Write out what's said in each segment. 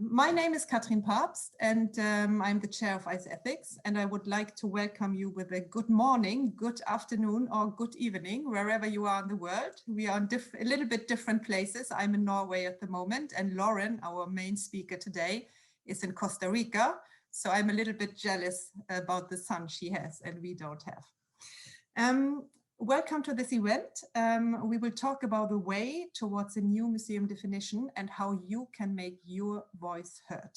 My name is Katrin Papst, and I'm the chair of ICE Ethics, and I would like to welcome you with a good morning, good afternoon, or good evening, wherever you are in the world. We are in a little bit different places. I'm in Norway at the moment, and Lauran, our main speaker today, is in Costa Rica. So I'm a little bit jealous about the sun she has and we don't have. Welcome to this event. We will talk about the way towards a new museum definition and how you can make your voice heard.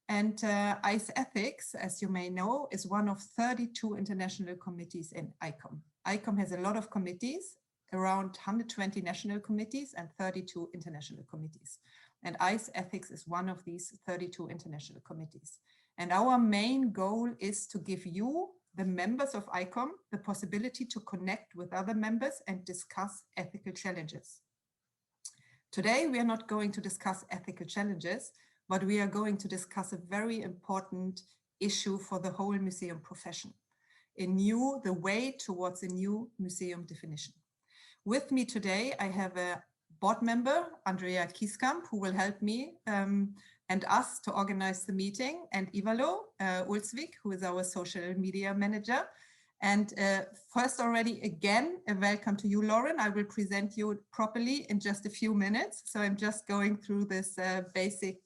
And ICE Ethics, as you may know, is one of 32 international committees in ICOM. ICOM has a lot of committees, around 120 national committees and 32 international committees. And ICE Ethics is one of these 32 international committees. And our main goal is to give you, the members of ICOM, the possibility to connect with other members and discuss ethical challenges. Today, we are not going to discuss ethical challenges, but we are going to discuss a very important issue for the whole museum profession, the way towards a new museum definition. With me today, I have a board member, Andrea Kieskamp, who will help me and us to organize the meeting, and Ivalo Ulsvik, who is our social media manager. And first already, again, a welcome to you, Lauran. I will present you properly in just a few minutes. So I'm just going through this basic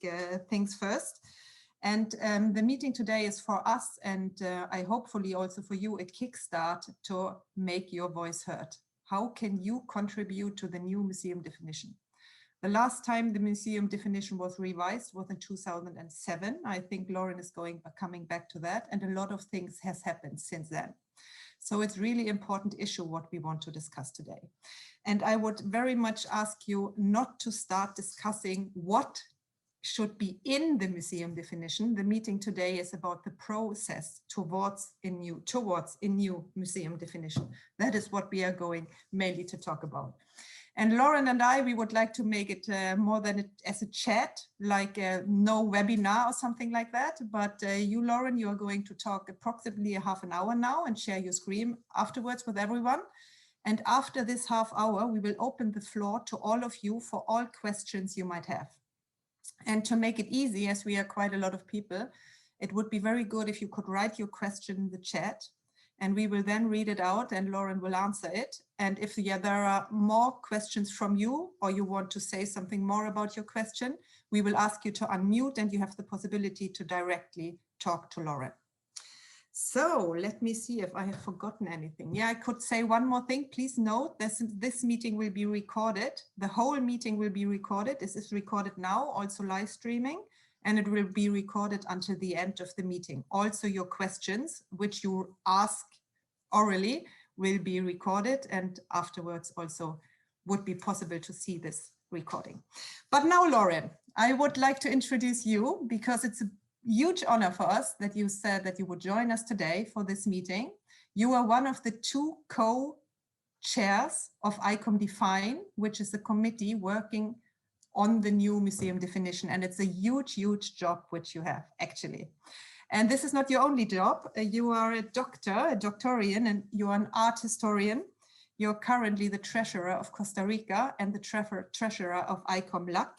things first. And the meeting today is for us, and I hopefully also for you, a kickstart to make your voice heard. How can you contribute to the new museum definition? The last time the museum definition was revised was in 2007. I think Lauran is coming back to that, and a lot of things has happened since then. So it's really important issue what we want to discuss today. And I would very much ask you not to start discussing what should be in the museum definition. The meeting today is about the process towards a new museum definition. That is what we are going mainly to talk about. And Lauran and I, we would like to make it more than as a chat, like no webinar or something like that. But you, Lauran, you are going to talk approximately a half an hour now and share your screen afterwards with everyone. And after this half hour, we will open the floor to all of you for all questions you might have. And to make it easy, as we are quite a lot of people, it would be very good if you could write your question in the chat, and we will then read it out and Lauran will answer it. And if there are more questions from you, or you want to say something more about your question, we will ask you to unmute and you have the possibility to directly talk to Lauran. So let me see if I have forgotten anything. Yeah, I could say one more thing. Please note this meeting will be recorded. The whole meeting will be recorded. This is recorded now, also live streaming, and it will be recorded until the end of the meeting. Also your questions, which you ask orally, will be recorded, and afterwards also would be possible to see this recording. But now, Lauran, I would like to introduce you because it's a huge honor for us that you said that you would join us today for this meeting. You are one of the two co-chairs of ICOM Define, which is a committee working on the new museum definition. And it's a huge, huge job which you have actually. And this is not your only job. You are a doctor, a doctorian, and you are an art historian. You're currently the treasurer of Costa Rica and the treasurer of ICOM LAC.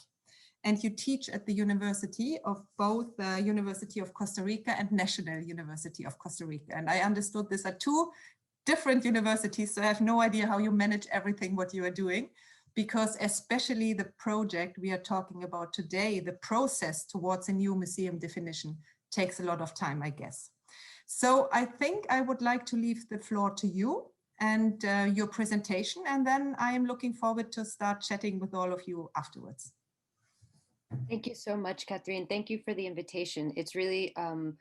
And you teach at the University of both the University of Costa Rica and National University of Costa Rica. And I understood these are two different universities, so I have no idea how you manage everything what you are doing, because especially the project we are talking about today, the process towards a new museum definition, takes a lot of time, I guess. So I think I would like to leave the floor to you and your presentation, and then I am looking forward to start chatting with all of you afterwards. Thank you so much, Katrin. Thank you for the invitation. It's really a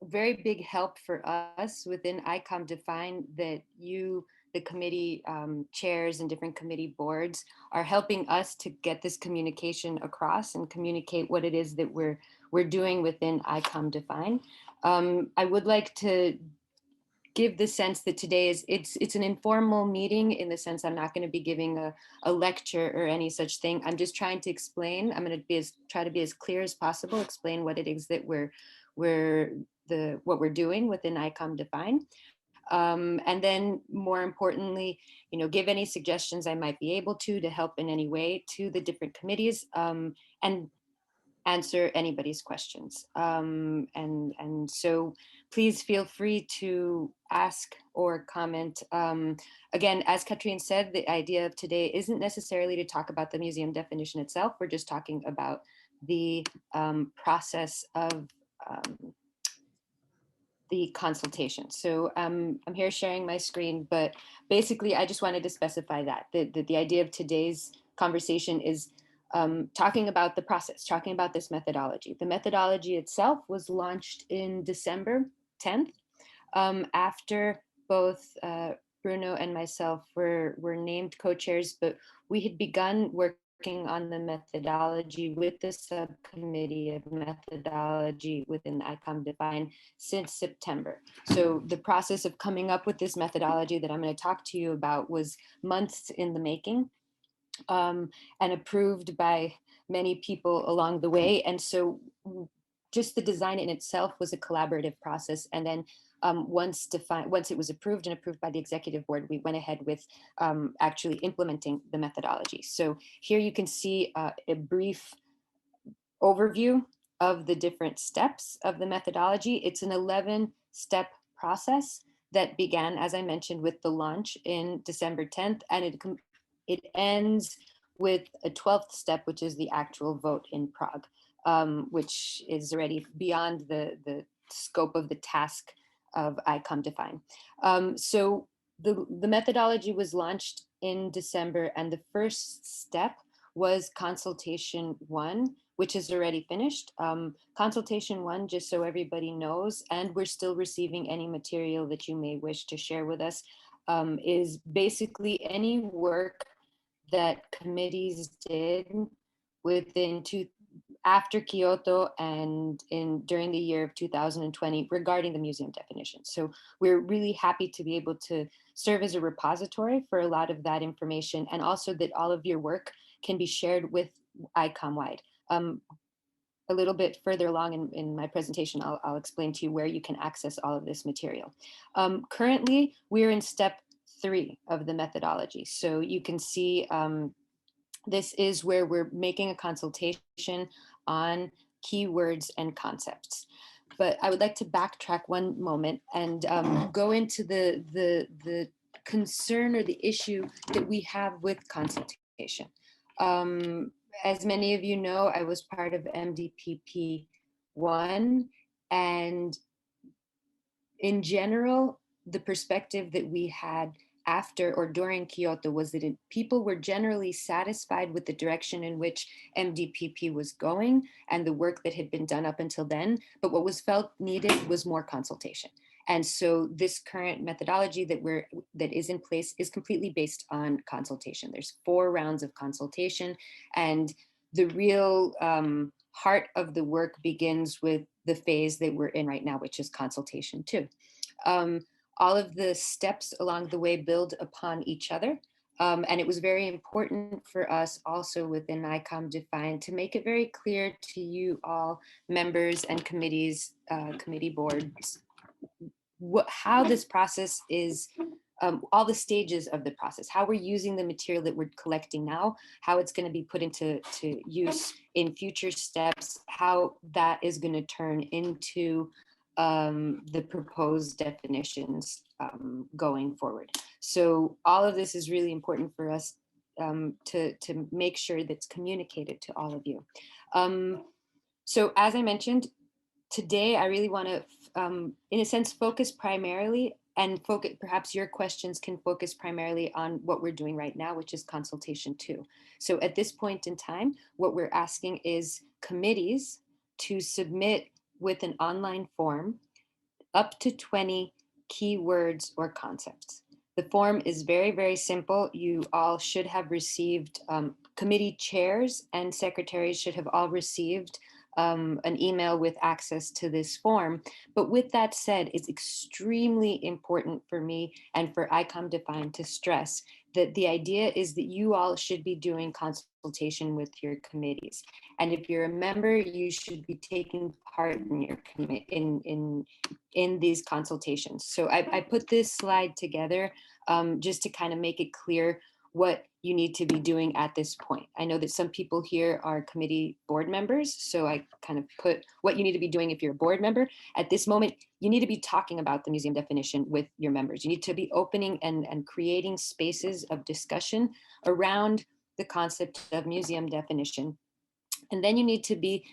very big help for us within ICOM Define that you, the committee chairs and different committee boards, are helping us to get this communication across and communicate what it is that we're doing within ICOM Define. I would like to give the sense that today it's an informal meeting, in the sense I'm not going to be giving a lecture or any such thing. I'm just trying to explain. I'm going to try to be as clear as possible, explain what it is that what we're doing within ICOM Define. And then more importantly, give any suggestions I might be able to help in any way to the different committees. And answer anybody's questions. And so please feel free to ask or comment. Again, as Katrine said, the idea of today isn't necessarily to talk about the museum definition itself. We're just talking about the process of the consultation. So I'm here sharing my screen, but basically I just wanted to specify that the idea of today's conversation is talking about the process, talking about this methodology. The methodology itself was launched in December 10th, after both Bruno and myself were named co-chairs, but we had begun working on the methodology with the subcommittee of methodology within ICOM Define since September. So the process of coming up with this methodology that I'm going to talk to you about was months in the making, and approved by many people along the way. And so just the design in itself was a collaborative process. And then once it was approved and approved by the executive board, we went ahead with actually implementing the methodology. So here you can see a brief overview of the different steps of the methodology. It's an 11-step process that began, as I mentioned, with the launch in December 10th, and it ends with a 12th step, which is the actual vote in Prague, which is already beyond the scope of the task of ICOM Define. So the methodology was launched in December, and the first step was consultation 1, which is already finished. Consultation 1, just so everybody knows, and we're still receiving any material that you may wish to share with us, is basically any work that committees did after Kyoto and during the year of 2020 regarding the museum definition. So we're really happy to be able to serve as a repository for a lot of that information, and also that all of your work can be shared with ICOM-wide. A little bit further along in my presentation, I'll explain to you where you can access all of this material. Currently, we're in step 3 of the methodology. So you can see this is where we're making a consultation on keywords and concepts. But I would like to backtrack one moment and go into the concern or the issue that we have with consultation. As many of you know, I was part of MDPP 1, and in general, the perspective that we had after or during Kyoto was that people were generally satisfied with the direction in which MDPP was going and the work that had been done up until then. But what was felt needed was more consultation. And so this current methodology that is in place is completely based on consultation. There's 4 rounds of consultation, and the real heart of the work begins with the phase that we're in right now, which is consultation 2. All of the steps along the way build upon each other. And it was very important for us also within ICOM Define to make it very clear to you all, members and committees, committee boards, how this process is, all the stages of the process, how we're using the material that we're collecting now, how it's going to be put into use in future steps, how that is going to turn into the proposed definitions going forward. So all of this is really important for us to make sure that's communicated to all of you. So as I mentioned, today I really want to, in a sense, focus primarily and perhaps your questions can focus primarily on what we're doing right now, which is consultation 2. So at this point in time, what we're asking is committees to submit with an online form up to 20 keywords or concepts. The form is very, very simple. You all should have received, committee chairs and secretaries should have all received an email with access to this form. But with that said, it's extremely important for me and for ICOM Define to stress that the idea is that you all should be doing consultation with your committees. And if you're a member, you should be taking part in your in these consultations. So I put this slide together just to kind of make it clear what you need to be doing at this point. I know that some people here are committee board members, so I kind of put what you need to be doing if you're a board member. At this moment, you need to be talking about the museum definition with your members. You need to be opening and creating spaces of discussion around the concept of museum definition. And then you need to be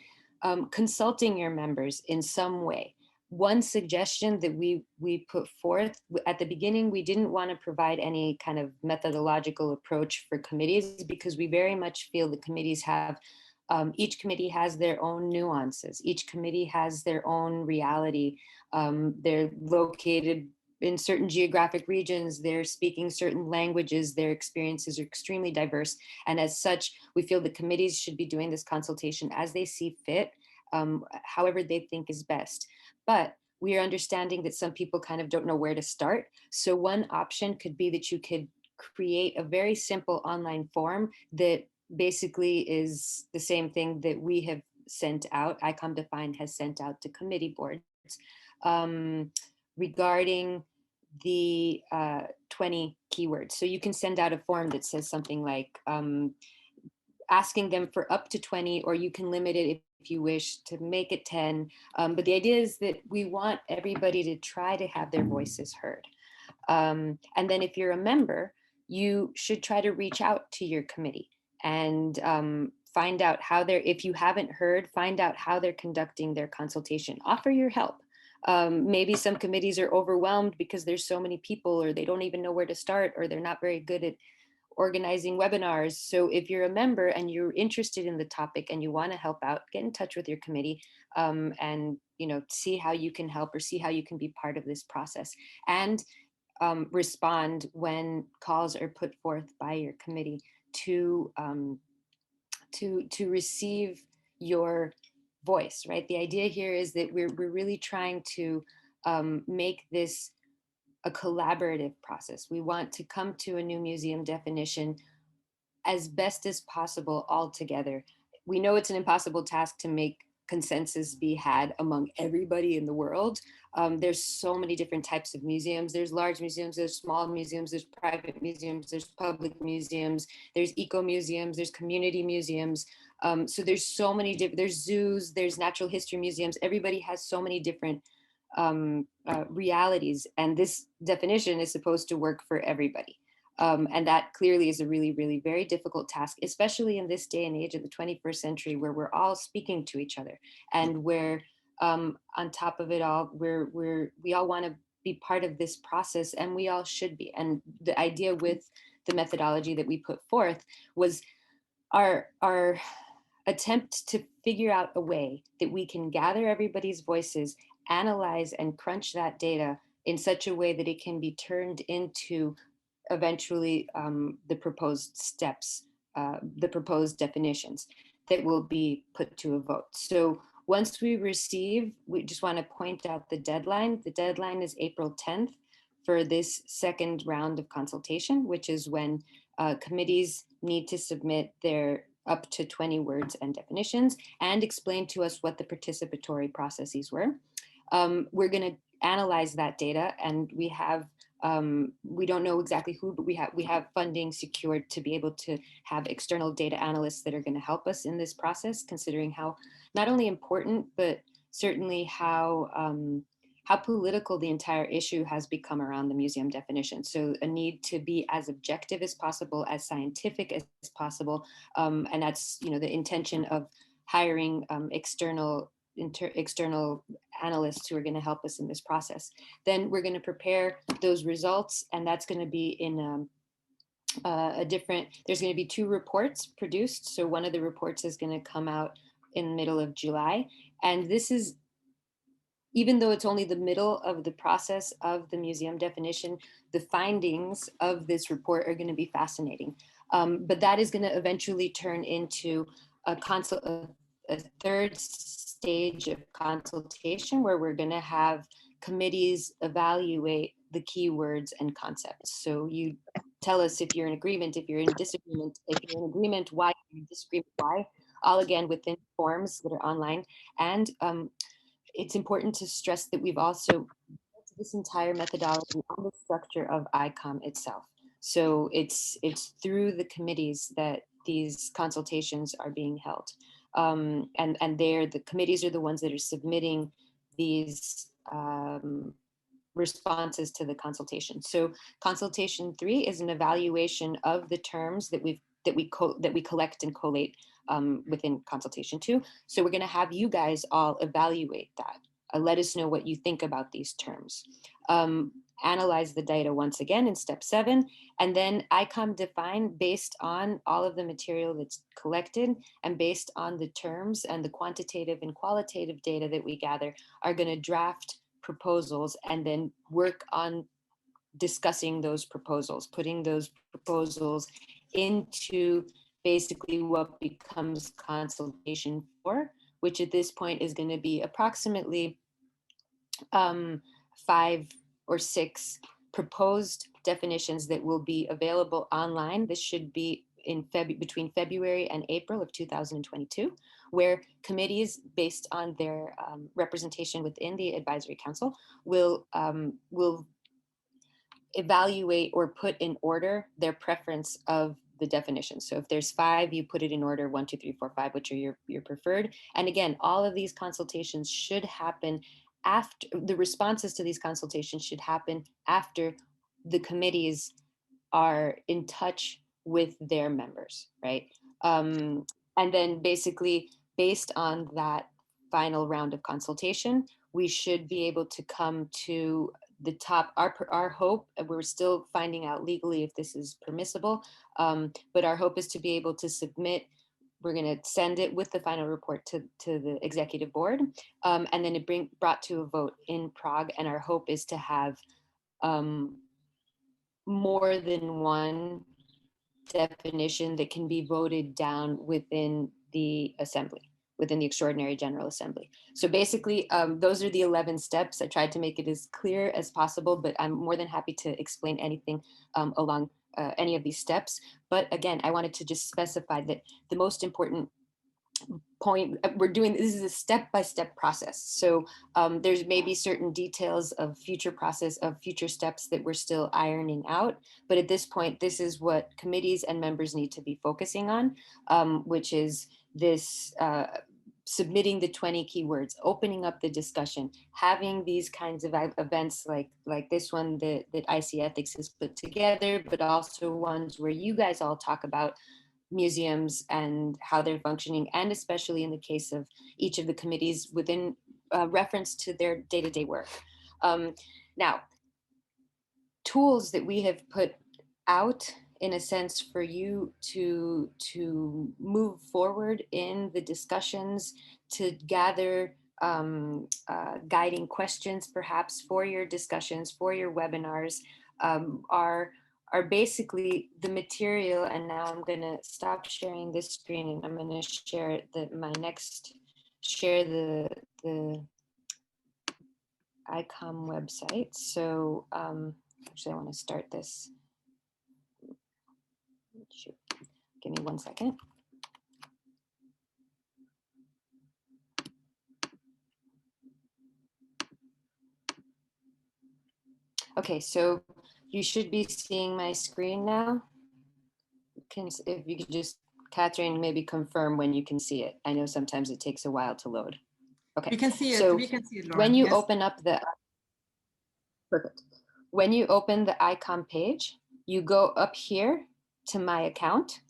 consulting your members in some way. One suggestion that we put forth at the beginning, we didn't want to provide any kind of methodological approach for committees, because we very much feel that committees have, each committee has their own nuances. Each committee has their own reality. They're located in certain geographic regions, they're speaking certain languages, their experiences are extremely diverse. And as such, we feel the committees should be doing this consultation as they see fit, however they think is best. But we are understanding that some people kind of don't know where to start. So one option could be that you could create a very simple online form that basically is the same thing that we have sent out, ICOM Defined has sent out to committee boards, regarding the 20 keywords. So you can send out a form that says something like asking them for up to 20, or you can limit it if you wish to make it 10. But the idea is that we want everybody to try to have their voices heard. And then if you're a member, you should try to reach out to your committee and find out how they're, if you haven't heard, find out how they're conducting their consultation. Offer your help. Maybe some committees are overwhelmed because there's so many people, or they don't even know where to start, or they're not very good at organizing webinars. So if you're a member and you're interested in the topic and you want to help out, get in touch with your committee and see how you can help, or see how you can be part of this process, and respond when calls are put forth by your committee to receive your voice, right? The idea here is that we're really trying to make this a collaborative process. We want to come to a new museum definition as best as possible all together. We know it's an impossible task to make consensus be had among everybody in the world. There's so many different types of museums. There's large museums, there's small museums, there's private museums, there's public museums, there's eco museums, there's community museums. So there's so many different, there's zoos, there's natural history museums. Everybody has so many different realities, and this definition is supposed to work for everybody. And that clearly is a really, really very difficult task, especially in this day and age of the 21st century, where we're all speaking to each other, and where on top of it all, we all want to be part of this process, and we all should be. And the idea with the methodology that we put forth was our attempt to figure out a way that we can gather everybody's voices, analyze and crunch that data in such a way that it can be turned into eventually the proposed steps, the proposed definitions that will be put to a vote. So once we receive, we just want to point out the deadline. The deadline is April 10th for this second round of consultation, which is when committees need to submit their up to 20 words and definitions and explain to us what the participatory processes were. We're going to analyze that data, and we have we don't know exactly who, but we have funding secured to be able to have external data analysts that are going to help us in this process, considering how not only important, but certainly how political the entire issue has become around the museum definition. So a need to be as objective as possible, as scientific as possible, and that's the intention of hiring external analysts who are going to help us in this process. Then we're going to prepare those results, and that's going to be in there's going to be 2 reports produced. So one of the reports is going to come out in the middle of July. And this is, even though it's only the middle of the process of the museum definition, the findings of this report are going to be fascinating. But that is going to eventually turn into a third stage of consultation, where we're going to have committees evaluate the keywords and concepts. So you tell us if you're in agreement, if you're in disagreement, if you're in agreement, why, if you're in disagreement, why, all again within forms that are online. And it's important to stress that we've also built this entire methodology on the structure of ICOM itself. So it's through the committees that these consultations are being held. And the committees are the ones that are submitting these responses to the consultation. So consultation 3 is an evaluation of the terms that we collect and collate within consultation 2. So we're going to have you guys all evaluate that. Let us know what you think about these terms. Analyze the data once again in step 7, and then ICOM define based on all of the material that's collected and based on the terms and the quantitative and qualitative data that we gather, are going to draft proposals and then work on discussing those proposals, putting those proposals into basically what becomes consultation 4, which at this point is going to be approximately 5 or 6 proposed definitions that will be available online. This should be in between February and April of 2022, where committees, based on their representation within the advisory council, will evaluate or put in order their preference of the definition. So if there's 5, you put it in order 1, 2, 3, 4, 5, which are your preferred. And again, all of these consultations should happen after the responses to these consultations should happen after the committees are in touch with their members, right? And then basically based on that final round of consultation, we should be able to come to the top. Our hope, and we're still finding out legally if this is permissible, but our hope is to be able to submit. We're going to send it with the final report to the executive board, and then it brought to a vote in Prague. And our hope is to have more than one definition that can be voted down within the assembly, within the Extraordinary General Assembly. So basically, those are the 11 steps. I tried to make it as clear as possible, but I'm more than happy to explain anything along any of these steps. But again, I wanted to just specify that the most important point, this is a step-by-step process. So there's maybe certain details of future steps that we're still ironing out. But at this point, this is what committees and members need to be focusing on, which is this submitting the 20 keywords, opening up the discussion, having these kinds of events like this one that IC Ethics has put together, but also ones where you guys all talk about museums and how they're functioning, and especially in the case of each of the committees within reference to their day-to-day work. Now, tools that we have put out in a sense for you to move forward in the discussions, to gather guiding questions perhaps for your discussions, for your webinars, are basically the material. And now I'm going to stop sharing this screen and I'm going to share the ICOM website. So actually I want to start this. Shoot. Give me 1 second. Okay, so you should be seeing my screen now. If you could just, Catherine, maybe confirm when you can see it. I know sometimes it takes a while to load. Okay, we can see it. So we can see it, Lauran. When you Yes. open up the, perfect. When you open the ICOM page, you go up here to my account.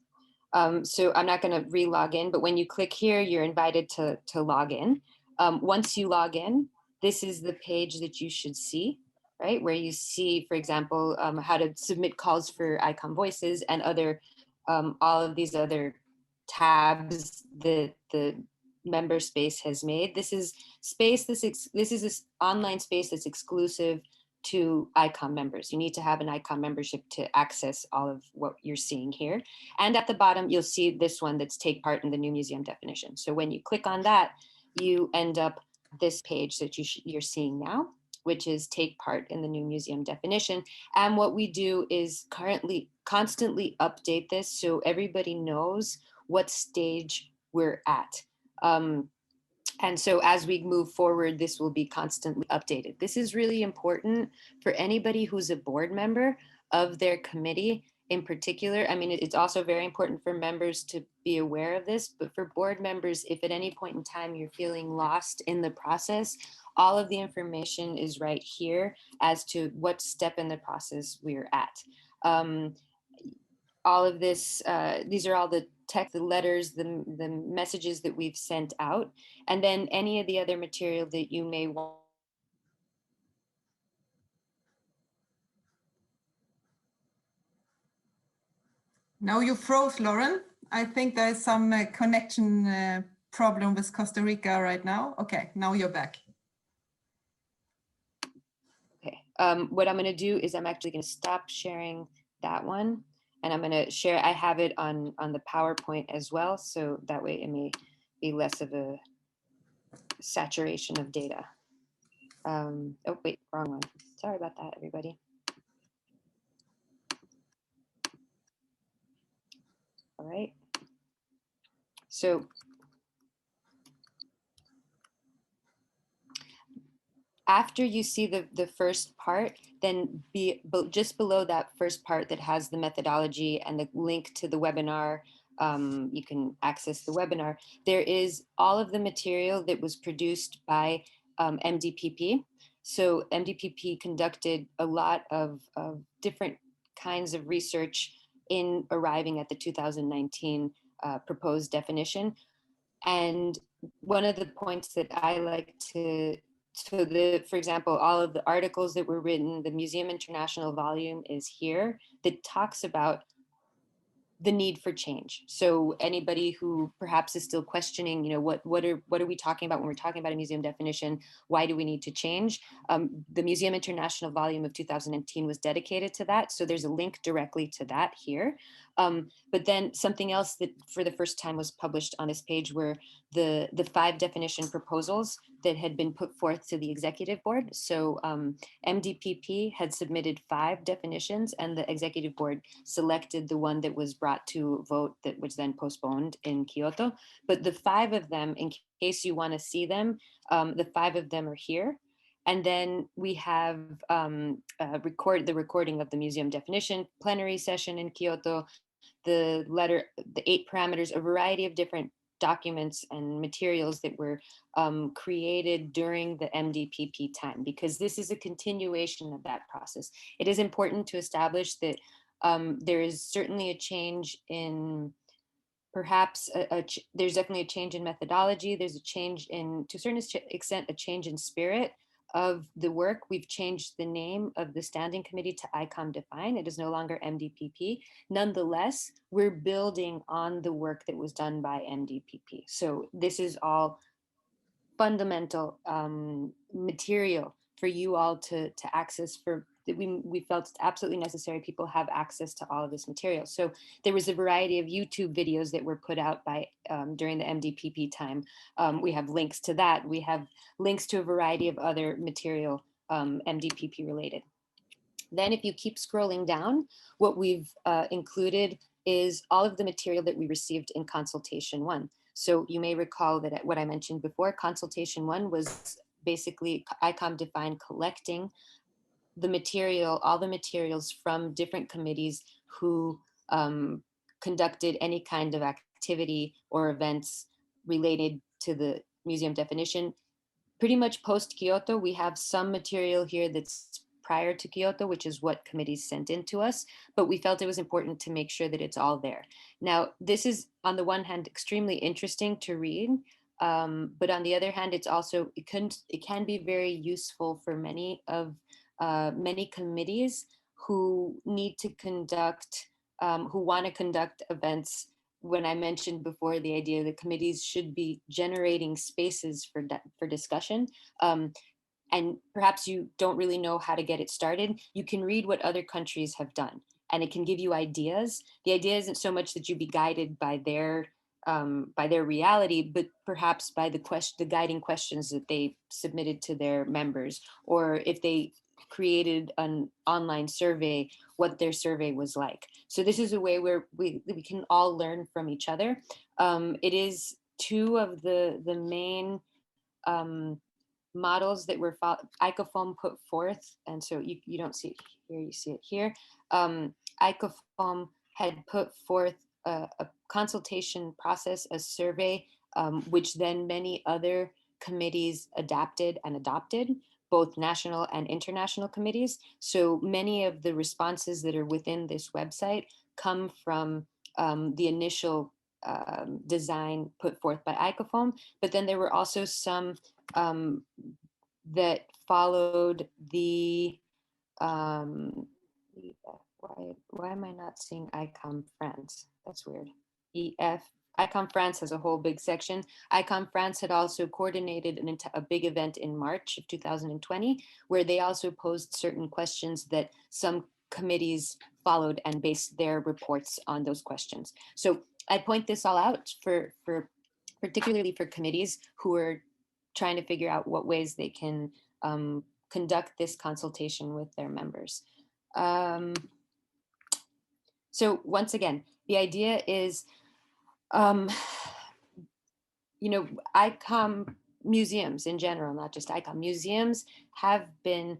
So I'm not going to re-log in, but when you click here, you're invited to log in. Once you log in, this is the page that you should see, right? Where you see, for example, how to submit calls for ICOM voices and other, all of these other tabs that the member space has made. This is space, this is this online space that's exclusive to ICOM members. You need to have an ICOM membership to access all of what you're seeing here. And at the bottom, you'll see this one that's take part in the new museum definition. So when you click on that, you end up this page that you're seeing now, which is take part in the new museum definition. And what we do is constantly update this so everybody knows what stage we're at. And so as we move forward, this will be constantly updated. This is really important for anybody who's a board member of their committee in particular. I mean, it's also very important for members to be aware of this, but for board members, if at any point in time you're feeling lost in the process, all of the information is right here as to what step in the process we're at. All of this, these are all the text, the letters, the messages that we've sent out, and then any of the other material that you may want. Now you froze, Lauran. I think there's some connection problem with Costa Rica right now. Okay, now you're back. Okay, what I'm going to do is I'm actually going to stop sharing that one, and I'm going to share, I have it on the PowerPoint as well, so that way it may be less of a saturation of data. Oh, wait, wrong one. Sorry about that, everybody. All right. So after you see the first part, then just below that first part that has the methodology and the link to the webinar, you can access the webinar. There is all of the material that was produced by MDPP. So MDPP conducted a lot of different kinds of research in arriving at the 2019 proposed definition. And one of the points that I like to, for example, all of the articles that were written, the Museum International volume is here that talks about the need for change. So anybody who perhaps is still questioning, what are we talking about when we're talking about a museum definition? Why do we need to change? The Museum International volume of 2019 was dedicated to that. So there's a link directly to that here. But then something else that for the first time was published on this page were the 5 definition proposals that had been put forth to the executive board. So MDPP had submitted 5 definitions, and the executive board selected the one that was brought to vote that was then postponed in Kyoto. But the 5 of them, in case you want to see them, the 5 of them are here. And then we have the recording of the museum definition plenary session in Kyoto, the 8 parameters, a variety of different documents and materials that were created during the MDPP time, because this is a continuation of that process. It is important to establish that there is certainly a change in, perhaps there's definitely a change in methodology. There's a change in, to a certain extent, a change in spirit of the work. We've changed the name of the standing committee to ICOM Define. It is no longer MDPP. Nonetheless, we're building on the work that was done by MDPP. So this is all fundamental material for you all to access. We felt it's absolutely necessary people have access to all of this material. So there was a variety of YouTube videos that were put out by during the MDPP time. We have links to that. We have links to a variety of other material MDPP related. Then if you keep scrolling down, what we've included is all of the material that we received in consultation 1. So you may recall that what I mentioned before, consultation 1 was basically ICOM Define collecting the material, all the materials from different committees who conducted any kind of activity or events related to the museum definition. Pretty much post Kyoto, we have some material here that's prior to Kyoto, which is what committees sent in to us, but we felt it was important to make sure that it's all there. Now, this is on the one hand extremely interesting to read, but on the other hand, it's also, it can be very useful for many committees who need to conduct, who want to conduct events. When I mentioned before the idea that committees should be generating spaces for discussion, and perhaps you don't really know how to get it started, you can read what other countries have done, and it can give you ideas. The idea isn't so much that you be guided by their reality, but perhaps by the guiding questions that they submitted to their members, or if they created an online survey, what their survey was like. So this is a way where we can all learn from each other. It is 2 of the main models that were ICOFOAM put forth, and so you don't see it here, you see it here. ICOFOM had put forth a consultation process, a survey, which then many other committees adapted and adopted, both national and international committees. So many of the responses that are within this website come from the initial design put forth by ICOFOM, but then there were also some that followed the why am I not seeing ICOM France? That's weird. EF. ICOM France has a whole big section. ICOM France had also coordinated a big event in March of 2020, where they also posed certain questions that some committees followed and based their reports on those questions. So I point this all out for particularly for committees who are trying to figure out what ways they can conduct this consultation with their members. So once again, the idea is, ICOM museums in general, not just ICOM, museums have been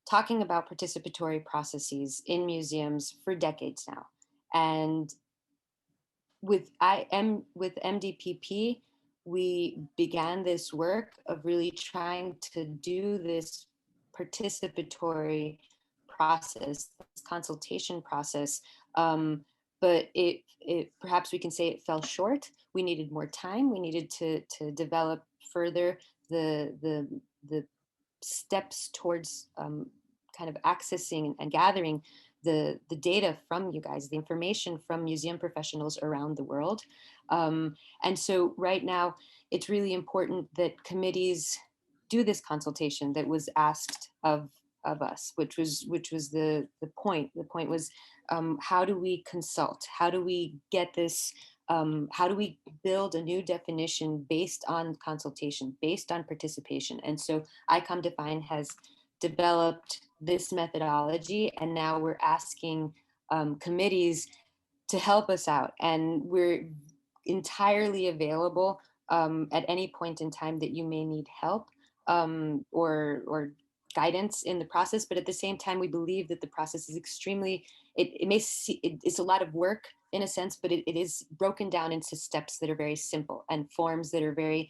talking about participatory processes in museums for decades now. And with MDPP, we began this work of really trying to do this participatory process, this consultation process, but it perhaps we can say it fell short. We needed more time. We needed to develop further the steps towards kind of accessing and gathering the data from you guys, the information from museum professionals around the world. And so right now, it's really important that committees do this consultation that was asked of us, which was the point. The point was, how do we consult? How do we get this? How do we build a new definition based on consultation, based on participation? And so ICOM Define has developed this methodology, and now we're asking committees to help us out, and we're entirely available at any point in time that you may need help or guidance in the process. But at the same time, we believe that the process is extremely, it's a lot of work in a sense, but it is broken down into steps that are very simple and forms that are very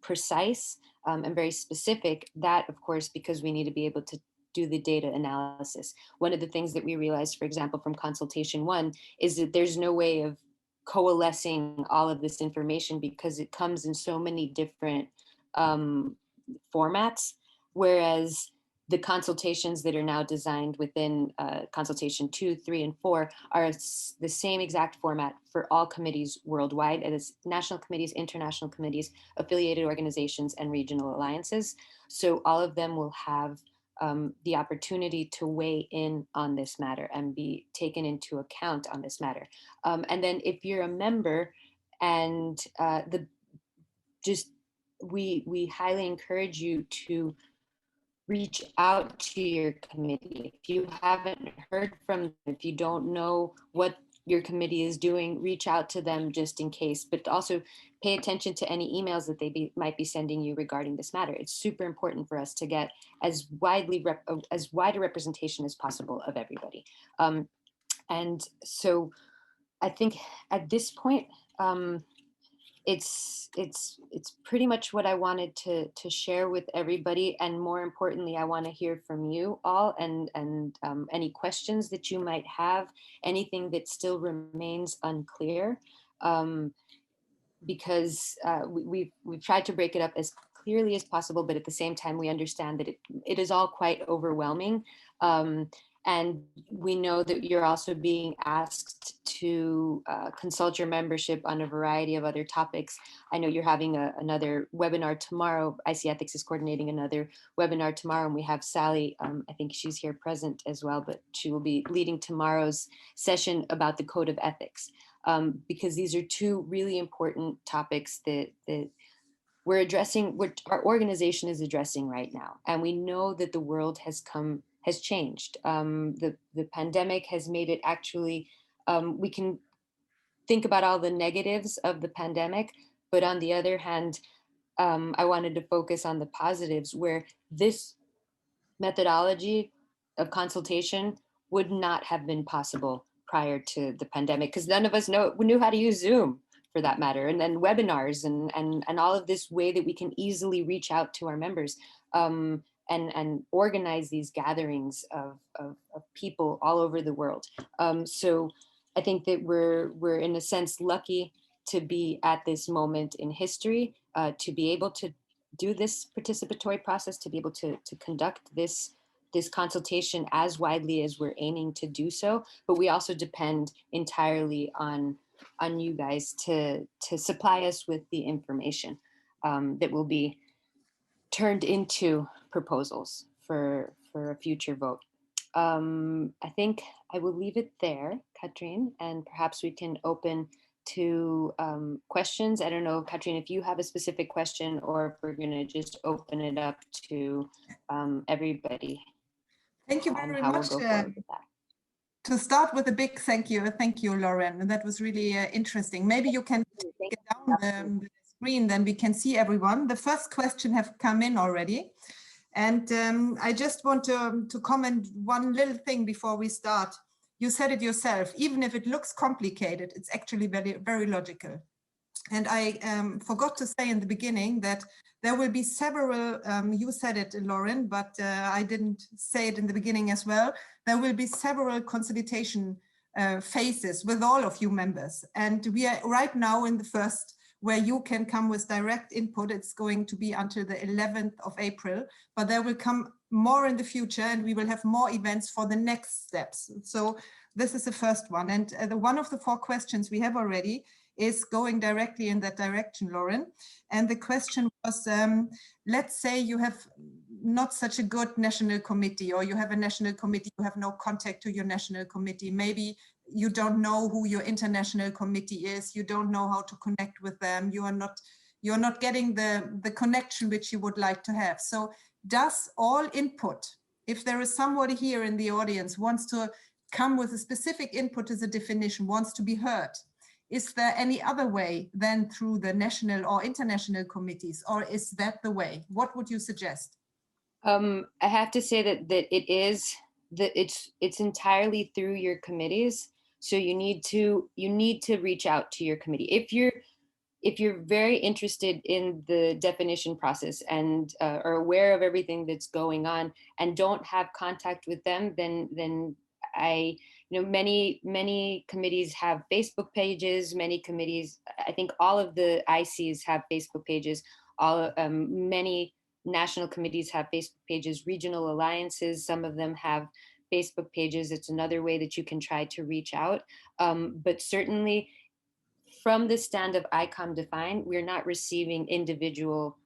precise and very specific. That, of course, because we need to be able to do the data analysis. One of the things that we realized, for example, from consultation one, is that there's no way of coalescing all of this information because it comes in so many different formats, whereas the consultations that are now designed within consultation 2, 3, and 4 are the same exact format for all committees worldwide, as national committees, international committees, affiliated organizations, and regional alliances. So all of them will have the opportunity to weigh in on this matter and be taken into account on this matter. And then if you're a member, and we highly encourage you to reach out to your committee. If you haven't heard from them, if you don't know what your committee is doing, reach out to them just in case, but also pay attention to any emails that they might be sending you regarding this matter. It's super important for us to get as wide a representation as possible of everybody. And so I think at this point, it's pretty much what I wanted to share with everybody, and more importantly, I want to hear from you all, and any questions that you might have, anything that still remains unclear, because we've tried to break it up as clearly as possible, but at the same time, we understand that it is all quite overwhelming. And we know that you're also being asked to consult your membership on a variety of other topics. I know you're having another webinar tomorrow. IC Ethics is coordinating another webinar tomorrow, and we have Sally, I think she's here present as well, but she will be leading tomorrow's session about the Code of Ethics, because these are two really important topics that we're addressing, what our organization is addressing right now. And we know that the world has changed. The pandemic has made it actually, we can think about all the negatives of the pandemic, but on the other hand, I wanted to focus on the positives, where this methodology of consultation would not have been possible prior to the pandemic, because none of us knew how to use Zoom, for that matter, and then webinars and all of this way that we can easily reach out to our members, and organize these gatherings of people all over the world. So I think that we're in a sense lucky to be at this moment in history, to be able to do this participatory process, to be able to conduct this consultation as widely as we're aiming to do so. But we also depend entirely on you guys to supply us with the information that will be turned into proposals for a future vote. I think I will leave it there, Katrine, and perhaps we can open to questions. I don't know, Katrine, if you have a specific question or if we're going to just open it up to everybody. Thank you very how much. We'll go forward with that. To start with a big thank you, Lauran, and that was really interesting. Maybe you can get down the screen, then we can see everyone. The first question have come in already, and I just want to comment one little thing before we start. You said it yourself, even if it looks complicated, it's actually very, very logical. And I forgot to say in the beginning that there will be several, you said it, Lauran, but I didn't say it in the beginning as well. There will be several consultation phases with all of you members. And we are right now in the first, where you can come with direct input. It's going to be until the 11th of April, but there will come more in the future, and we will have more events for the next steps. So this is the first one. And one of the 4 questions we have already is going directly in that direction, Lauran. And the question was, let's say you have not such a good national committee, or you have a national committee, you have no contact to your national committee. Maybe you don't know who your international committee is. You don't know how to connect with them. You're not getting the connection which you would like to have. So does all input, if there is somebody here in the audience wants to come with a specific input as a definition, wants to be heard, is there any other way than through the national or international committees, or is that the way? What would you suggest? I have to say that it's entirely through your committees. So you need to reach out to your committee. If you're very interested in the definition process and are aware of everything that's going on and don't have contact with them, then many committees have Facebook pages. Many committees, I think all of the ICs have Facebook pages. Many national committees have Facebook pages. Regional alliances, some of them have Facebook pages. It's another way that you can try to reach out. But certainly, from the stand of ICOM Define, we're not receiving individual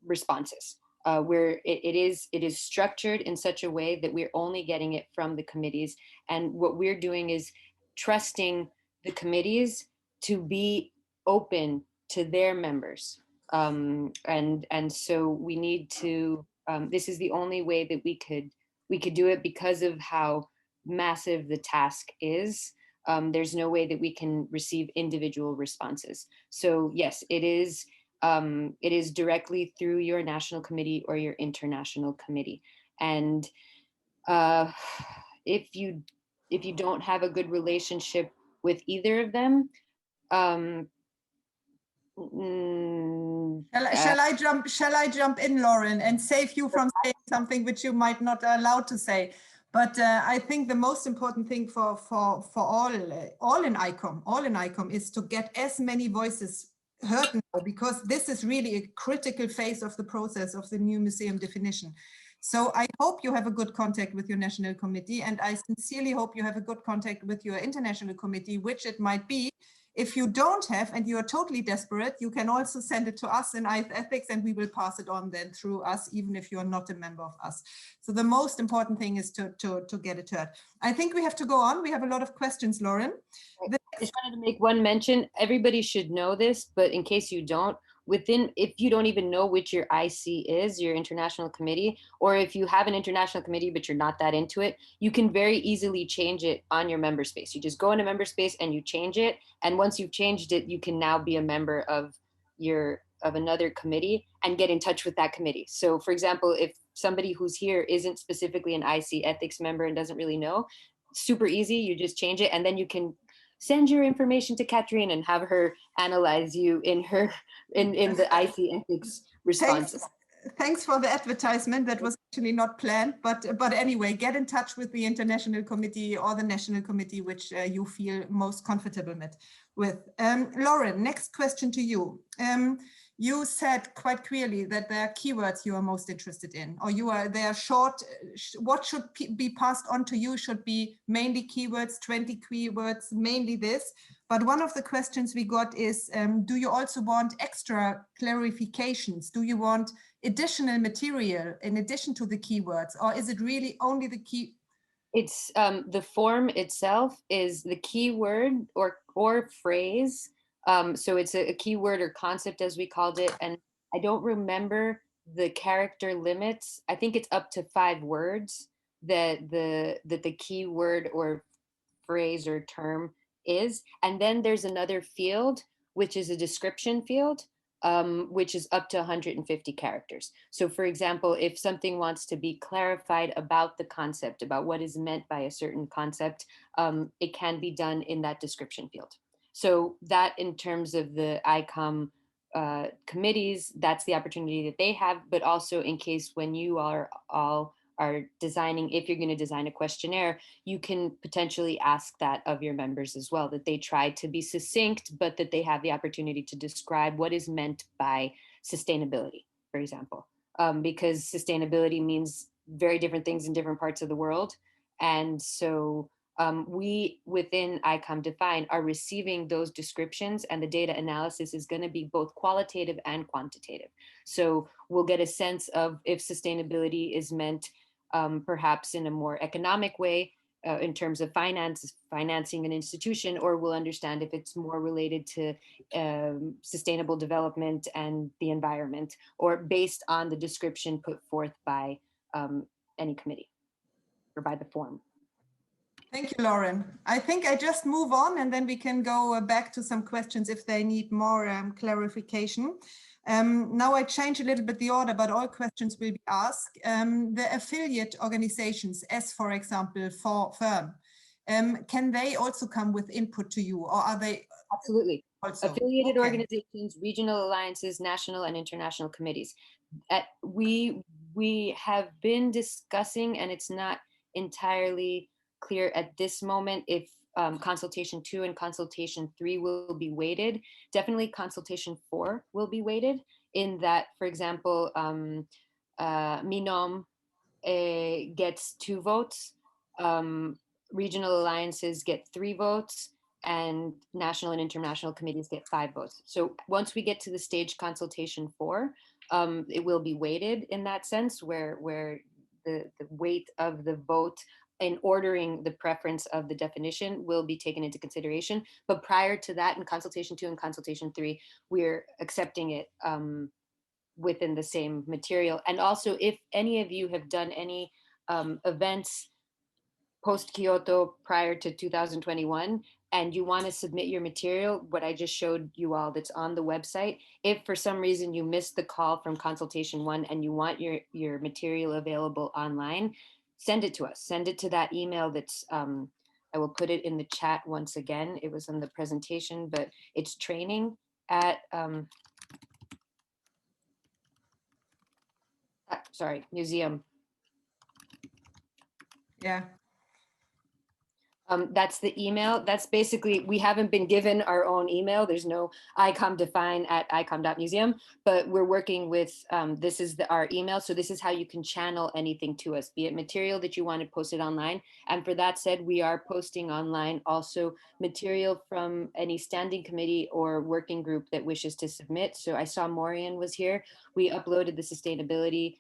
responses. Where it is structured in such a way that we're only getting it from the committees. And what we're doing is trusting the committees to be open to their members. And so we need to, this is the only way that we could do it because of how massive the task is. There's no way that we can receive individual responses. So yes, it is directly through your national committee or your international committee. And if you don't have a good relationship with either of them, shall I jump in, Lauran, and save you from saying something which you might not allowed to say? But I think the most important thing for all in ICOM is to get as many voices heard now, because this is really a critical phase of the process of the new museum definition. So I hope you have a good contact with your national committee, and I sincerely hope you have a good contact with your international committee, which it might be. If you don't have, and you are totally desperate, you can also send it to us in Ethics, and we will pass it on then through us, even if you are not a member of us. So the most important thing is to get it heard. I think we have to go on. We have a lot of questions, Lauran. I just wanted to make one mention. Everybody should know this, but in case you don't, if you don't even know which your IC is, your international committee, or if you have an international committee but you're not that into it, you can very easily change it on your member space. You just go into member space and you change it, and once you've changed it, you can now be a member of another committee and get in touch with that committee. So for example, if somebody who's here isn't specifically an IC ethics member and doesn't really know, super easy. You just change it, and then you can send your information to Catherine and have her analyze you in the IC ethics responses. Thanks for the advertisement. That was actually not planned, but anyway, get in touch with the International Committee or the National Committee, which you feel most comfortable with. Lauran, next question to you. You said quite clearly that there are keywords you are most interested in, or they are short. What should be passed on to you should be mainly keywords, 20 keywords, mainly this. But one of the questions we got is, do you also want extra clarifications? Do you want additional material in addition to the keywords, or is it really only the key? It's the form itself is the keyword or phrase. So it's a keyword or concept, as we called it. And I don't remember the character limits. I think it's up to 5 words that the keyword or phrase or term is. And then there's another field, which is a description field, which is up to 150 characters. So for example, if something wants to be clarified about the concept, about what is meant by a certain concept, it can be done in that description field. So that, in terms of the ICOM committees, that's the opportunity that they have, but also in case when you are designing, if you're going to design a questionnaire, you can potentially ask that of your members as well, that they try to be succinct, but that they have the opportunity to describe what is meant by sustainability, for example, because sustainability means very different things in different parts of the world. And so we within ICOM Define are receiving those descriptions, and the data analysis is going to be both qualitative and quantitative. So we'll get a sense of if sustainability is meant perhaps in a more economic way, in terms of financing an institution, or we'll understand if it's more related to sustainable development and the environment, or based on the description put forth by any committee or by the form. Thank you, Lauran. I think I just move on, and then we can go back to some questions if they need more clarification. Now I change a little bit the order, but all questions will be asked. The affiliate organizations, as for example, for firm, can they also come with input to you, or are they? Absolutely. Also? Affiliated organizations, regional alliances, national and international committees. We have been discussing, and it's not entirely clear at this moment if consultation 2 and consultation 3 will be weighted. Definitely consultation 4 will be weighted, in that, for example, MINOM gets 2 votes, regional alliances get 3 votes, and national and international committees get 5 votes. So once we get to the stage consultation 4, it will be weighted in that sense, where the weight of the vote in ordering the preference of the definition will be taken into consideration. But prior to that, in consultation 2 and consultation 3, we're accepting it within the same material. And also, if any of you have done any events post-Kyoto prior to 2021, and you want to submit your material, what I just showed you all that's on the website, if for some reason you missed the call from consultation 1 and you want your material available online, send it to us. Send it to that email that's, I will put it in the chat once again. It was in the presentation, but it's training at, sorry, museum. Yeah. That's the email. That's basically, we haven't been given our own email. There's no ICOM define at icom.museum, but we're working with, this is our email. So this is how you can channel anything to us, be it material that you want to post it online. And for that said, we are posting online also material from any standing committee or working group that wishes to submit. So I saw Maureen was here. We uploaded the sustainability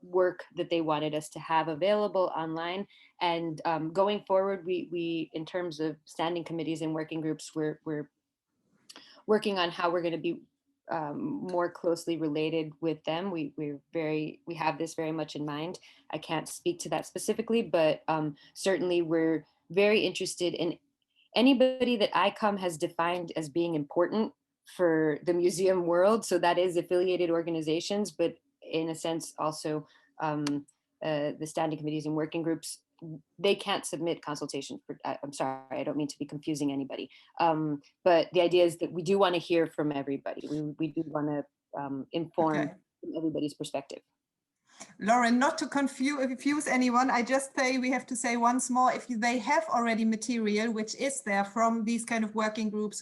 work that they wanted us to have available online. And going forward, we in terms of standing committees and working groups, we're working on how we're going to be more closely related with them. We have this very much in mind. I can't speak to that specifically, but certainly we're very interested in anybody that ICOM has defined as being important for the museum world. So that is affiliated organizations, but in a sense also the standing committees and working groups. they can't submit consultation. I'm sorry, I don't mean to be confusing anybody. But the idea is that we do want to hear from everybody. We do want to inform Okay. from everybody's perspective. Lauran, not to confuse anyone, I just say we have to say once more, if they have already material which is there from these kind of working groups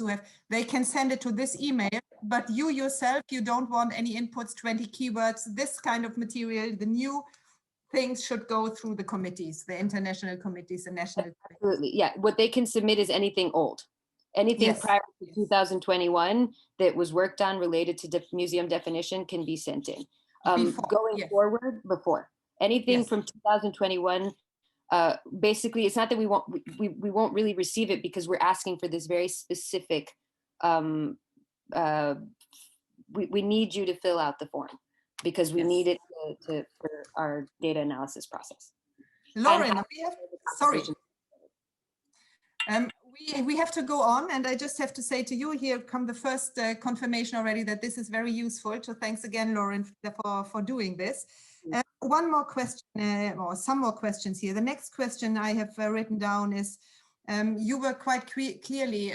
they can send it to this email, but you yourself, you don't want any inputs, 20 keywords, this kind of material, the new things should go through the committees, the international committees, the national committees. Absolutely, yeah. What they can submit is anything old. Anything Yes. prior to 2021 that was worked on related to museum definition can be sent in. Going forward, before. Anything from 2021, basically, it's not that we won't really receive it because we're asking for this very specific, we need you to fill out the form because we need it for our data analysis process. Lauran, we have to go on, and I just have to say to you, here come the first confirmation already that this is very useful. So thanks again, Lauran, for doing this. One more question, or some more questions here. The next question I have written down is, you were quite clearly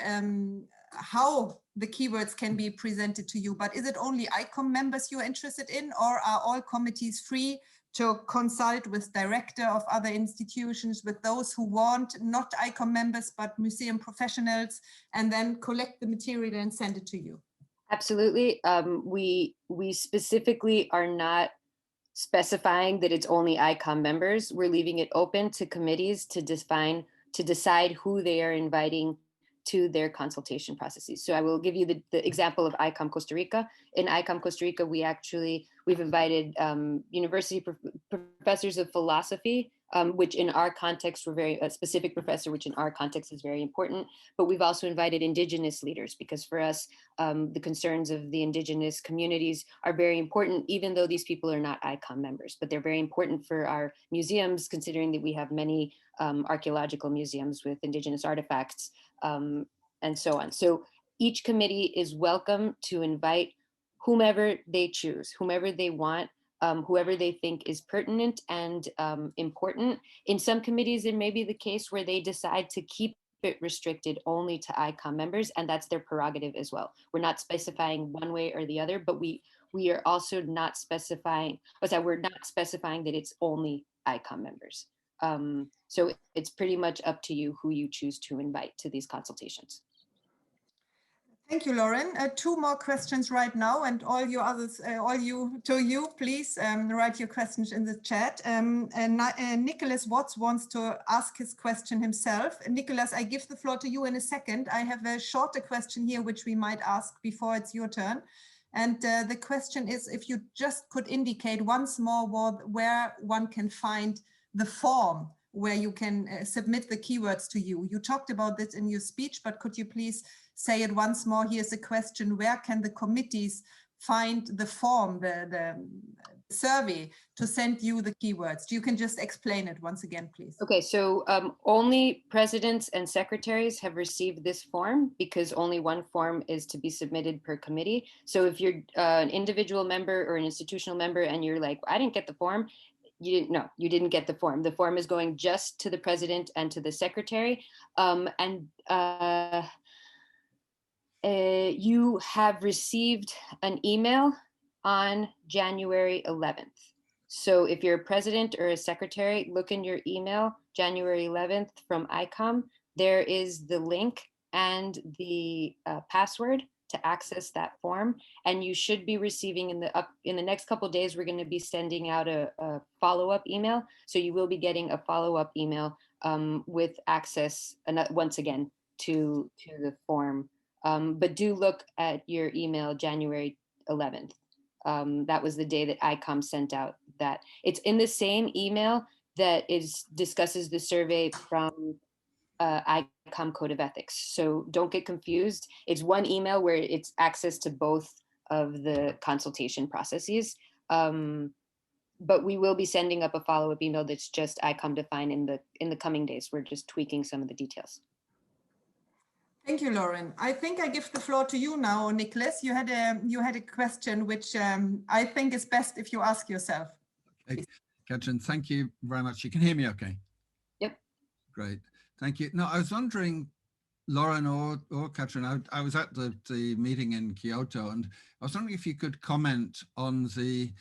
how the keywords can be presented to you, but is it only ICOM members you're interested in, or are all committees free to consult with director of other institutions, with those who want not ICOM members, but museum professionals, and then collect the material and send it to you? Absolutely. We specifically are not specifying that it's only ICOM members. We're leaving it open to committees to decide who they are inviting to their consultation processes. So I will give you the example of ICOM Costa Rica. In ICOM Costa Rica, we've invited university professors of philosophy, which in our context were a specific professor, which in our context is very important. But we've also invited indigenous leaders because for us, the concerns of the indigenous communities are very important, even though these people are not ICOM members, but they're very important for our museums, considering that we have many archaeological museums with indigenous artifacts, and so on. So each committee is welcome to invite whomever they choose, whomever they want, whoever they think is pertinent and important. In some committees, it may be the case where they decide to keep it restricted only to ICOM members, and that's their prerogative as well. We're not specifying one way or the other, but we are also not specifying, we're not specifying that it's only ICOM members. So it's pretty much up to you who you choose to invite to these consultations. Thank you, Lauran. Two more questions right now, and all you others, please write your questions in the chat. Nicholas Watts wants to ask his question himself. Nicholas, I give the floor to you in a second. I have a shorter question here, which we might ask before it's your turn. And the question is, if you just could indicate once more where one can find the form where you can submit the keywords to you. You talked about this in your speech, but could you please say it once more? Here's a question: where can the committees find the form, the survey to send you the keywords? You can just explain it once again, please. Okay, so only presidents and secretaries have received this form because only one form is to be submitted per committee. So if you're an individual member or an institutional member and you're like, I didn't get the form, you didn't get the form. The form is going just to the president and to the secretary. You have received an email on January 11th. So if you're a president or a secretary, look in your email, January 11th from ICOM. There is the link and the password to access that form, and you should be receiving in the next couple of days. We're going to be sending out a follow-up email, so you will be getting a follow-up email with access once again to the form. But do look at your email January 11th. That was the day that ICOM sent out that. It's in the same email that discusses the survey from ICOM Code of Ethics. So don't get confused. It's one email where it's access to both of the consultation processes. But we will be sending up a follow-up email that's just ICOM Define in the coming days. We're just tweaking some of the details. Thank you, Lauran. I think I give the floor to you now, Nicholas. You had a question which I think is best if you ask yourself. Okay. Katrin, thank you very much. You can hear me okay? Great. Thank you. Now, I was wondering, Lauran or Katrin, I was at the meeting in Kyoto, and I was wondering if you could comment on the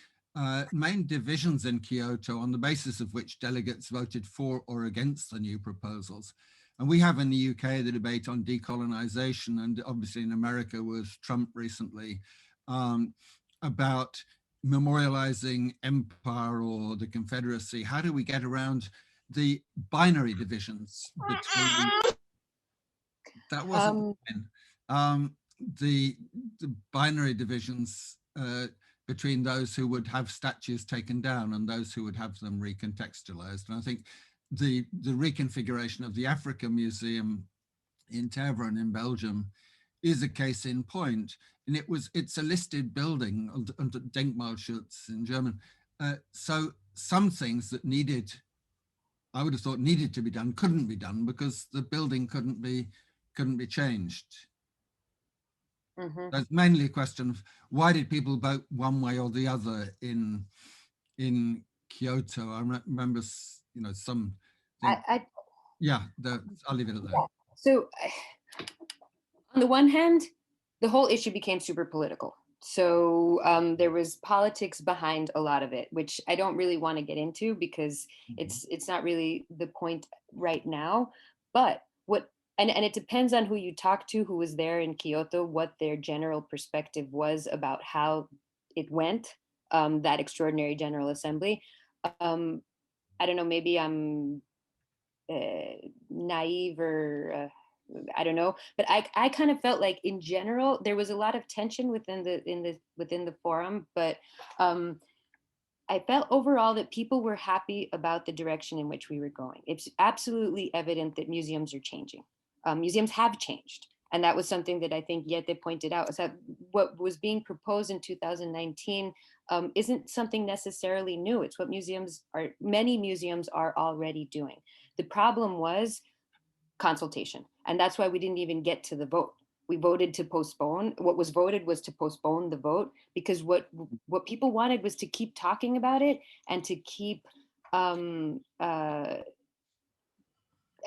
main divisions in Kyoto on the basis of which delegates voted for or against the new proposals. And we have in the UK the debate on decolonization, and obviously in America with Trump recently, about memorializing empire or the Confederacy. How do we get around the binary divisions between, that wasn't the binary divisions between those who would have statues taken down and those who would have them recontextualized. And I think the reconfiguration of the Africa Museum in Tervuren in Belgium is a case in point. And it's a listed building, under Denkmalschutz in German. So some things that I would have thought needed to be done, couldn't be done because the building couldn't be changed. Mm-hmm. That's mainly a question of why did people vote one way or the other in Kyoto? I remember, some. Yeah, I'll leave it at that. Yeah. So, on the one hand, the whole issue became super political. So there was politics behind a lot of it, which I don't really want to get into because it's not really the point right now. But and it depends on who you talk to, who was there in Kyoto, what their general perspective was about how it went, that extraordinary General Assembly. I don't know, maybe I'm naive or I don't know, but I kind of felt like in general there was a lot of tension within the forum, but I felt overall that people were happy about the direction in which we were going. It's absolutely evident that museums are changing. Museums have changed. And that was something that I think Jette pointed out, is that what was being proposed in 2019 isn't something necessarily new. It's what many museums are already doing. The problem was consultation. And that's why we didn't even get to the vote. We voted to postpone. What was voted was to postpone the vote because what people wanted was to keep talking about it and to keep, I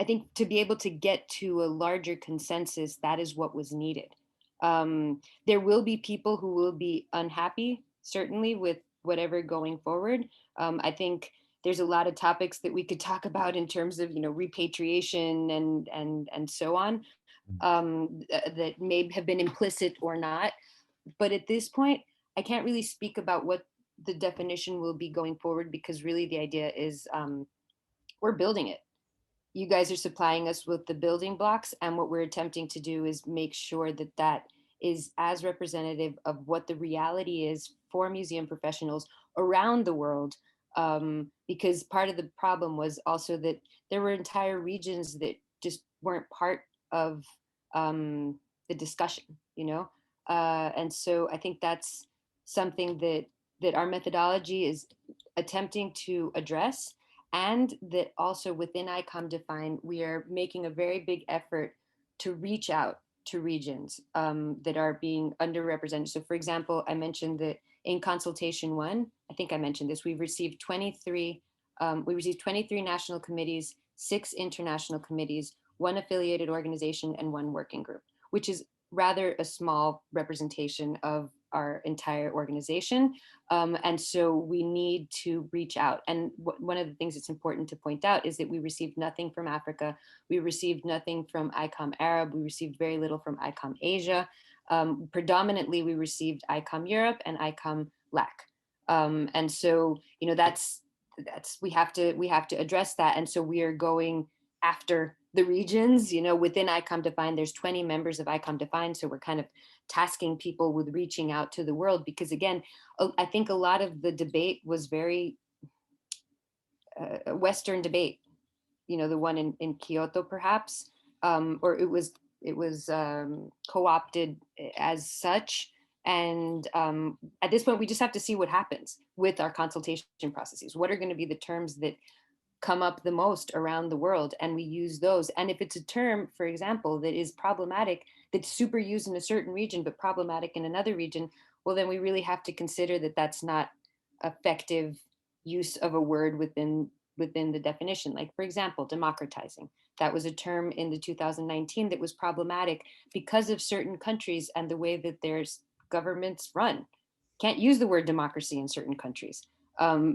think, to be able to get to a larger consensus. That is what was needed. There will be people who will be unhappy, certainly, with whatever going forward. I think there's a lot of topics that we could talk about in terms of, repatriation and so on, that may have been implicit or not. But at this point, I can't really speak about what the definition will be going forward because really the idea is we're building it. You guys are supplying us with the building blocks, and what we're attempting to do is make sure that that is as representative of what the reality is for museum professionals around the world. Because part of the problem was also that there were entire regions that just weren't part of the discussion, and so I think that's something that our methodology is attempting to address, and that also within ICOM Define, we are making a very big effort to reach out to regions that are being underrepresented. So for example, I mentioned that in consultation one, I think I mentioned this, we received 23 national committees, 6 international committees, 1 affiliated organization, and 1 working group, which is rather a small representation of our entire organization. And so we need to reach out. And one of the things that's important to point out is that we received nothing from Africa. We received nothing from ICOM Arab. We received very little from ICOM Asia. Predominantly, we received ICOM Europe and ICOM LAC. And so, that's we have to address that. And so we are going after the regions, within ICOM Define, there's 20 members of ICOM Define. So we're kind of tasking people with reaching out to the world, because again, I think a lot of the debate was very Western debate, the one in Kyoto perhaps, or it was co-opted as such. And at this point, we just have to see what happens with our consultation processes. What are going to be the terms that come up the most around the world, and we use those. And if it's a term, for example, that is problematic, that's super used in a certain region but problematic in another region, well, then we really have to consider that that's not effective use of a word within within the definition. Like, for example, democratizing. That was a term in the 2019 that was problematic because of certain countries and the way that their governments run. Can't use the word democracy in certain countries.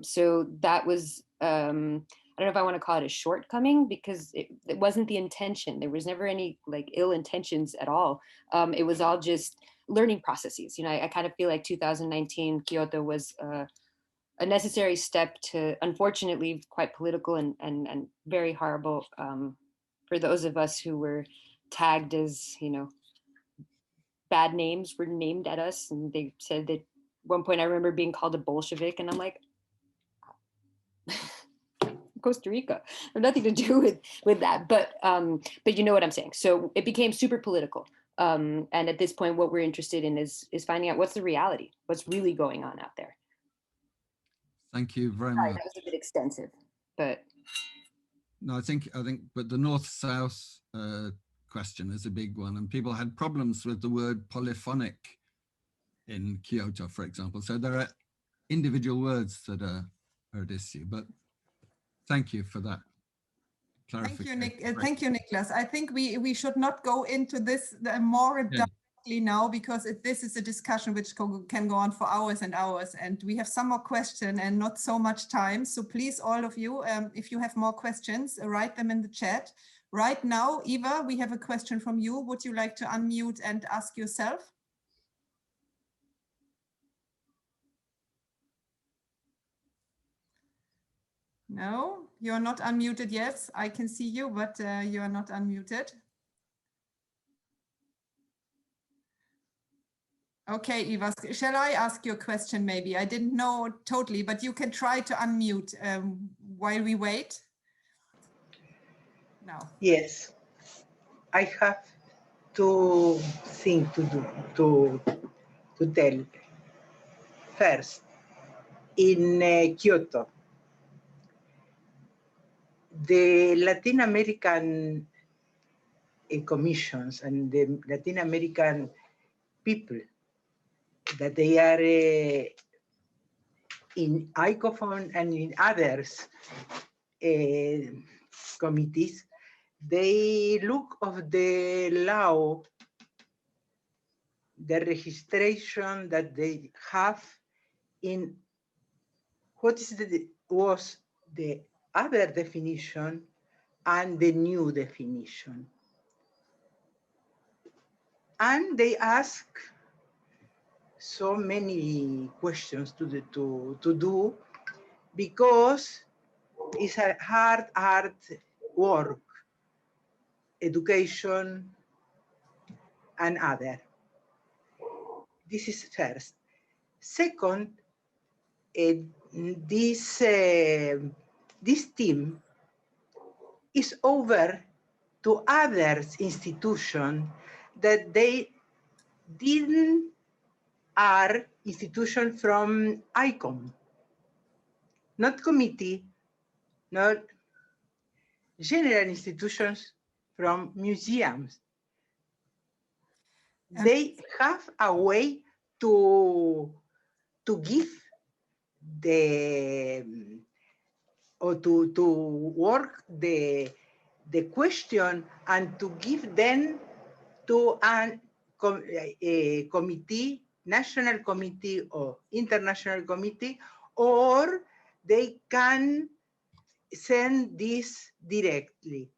So that was, I don't know if I want to call it a shortcoming, because it wasn't the intention. There was never any like ill intentions at all. It was all just learning processes. You know, I kind of feel like 2019 Kyoto was a necessary step to, unfortunately, quite political and very horrible for those of us who were tagged as, you know, bad names were named at us. And they said that at one point I remember being called a Bolshevik, and I'm like, Costa Rica, have nothing to do with that. But you know what I'm saying. So it became super political. And at this point, what we're interested in is finding out what's the reality, what's really going on out there. Thank you very Sorry, much. that was a bit extensive, but no, I think, but the North-South question is a big one, and people had problems with the word polyphonic in Kyoto, for example. So there are individual words that are at issue, but thank you for that clarification. Thank you, Nicholas. I think we should not go into this more directly now, because this is a discussion which can go on for hours and hours, and we have some more questions and not so much time. So please, all of you, if you have more questions, write them in the chat. Right now, Eva, we have a question from you. Would you like to unmute and ask yourself? No, you're not unmuted yet. I can see you, but you are not unmuted. Okay, Eva, shall I ask you a question maybe? I didn't know totally, but you can try to unmute while we wait. No. Yes, I have two things to do, to tell. First, in Kyoto, the Latin American commissions and the Latin American people that they are in ICOFON and in others committees, they look of the law, the registration that they have in what was the other definition and the new definition. And they ask so many questions to do, because it's a hard work, education and other. This is first. Second, this team is over to other institutions that they didn't are institutions from ICOM, not committee, not general institutions from museums. They have a way to give the, or to work the question and to give them to a committee, national committee or international committee, or they can send this directly.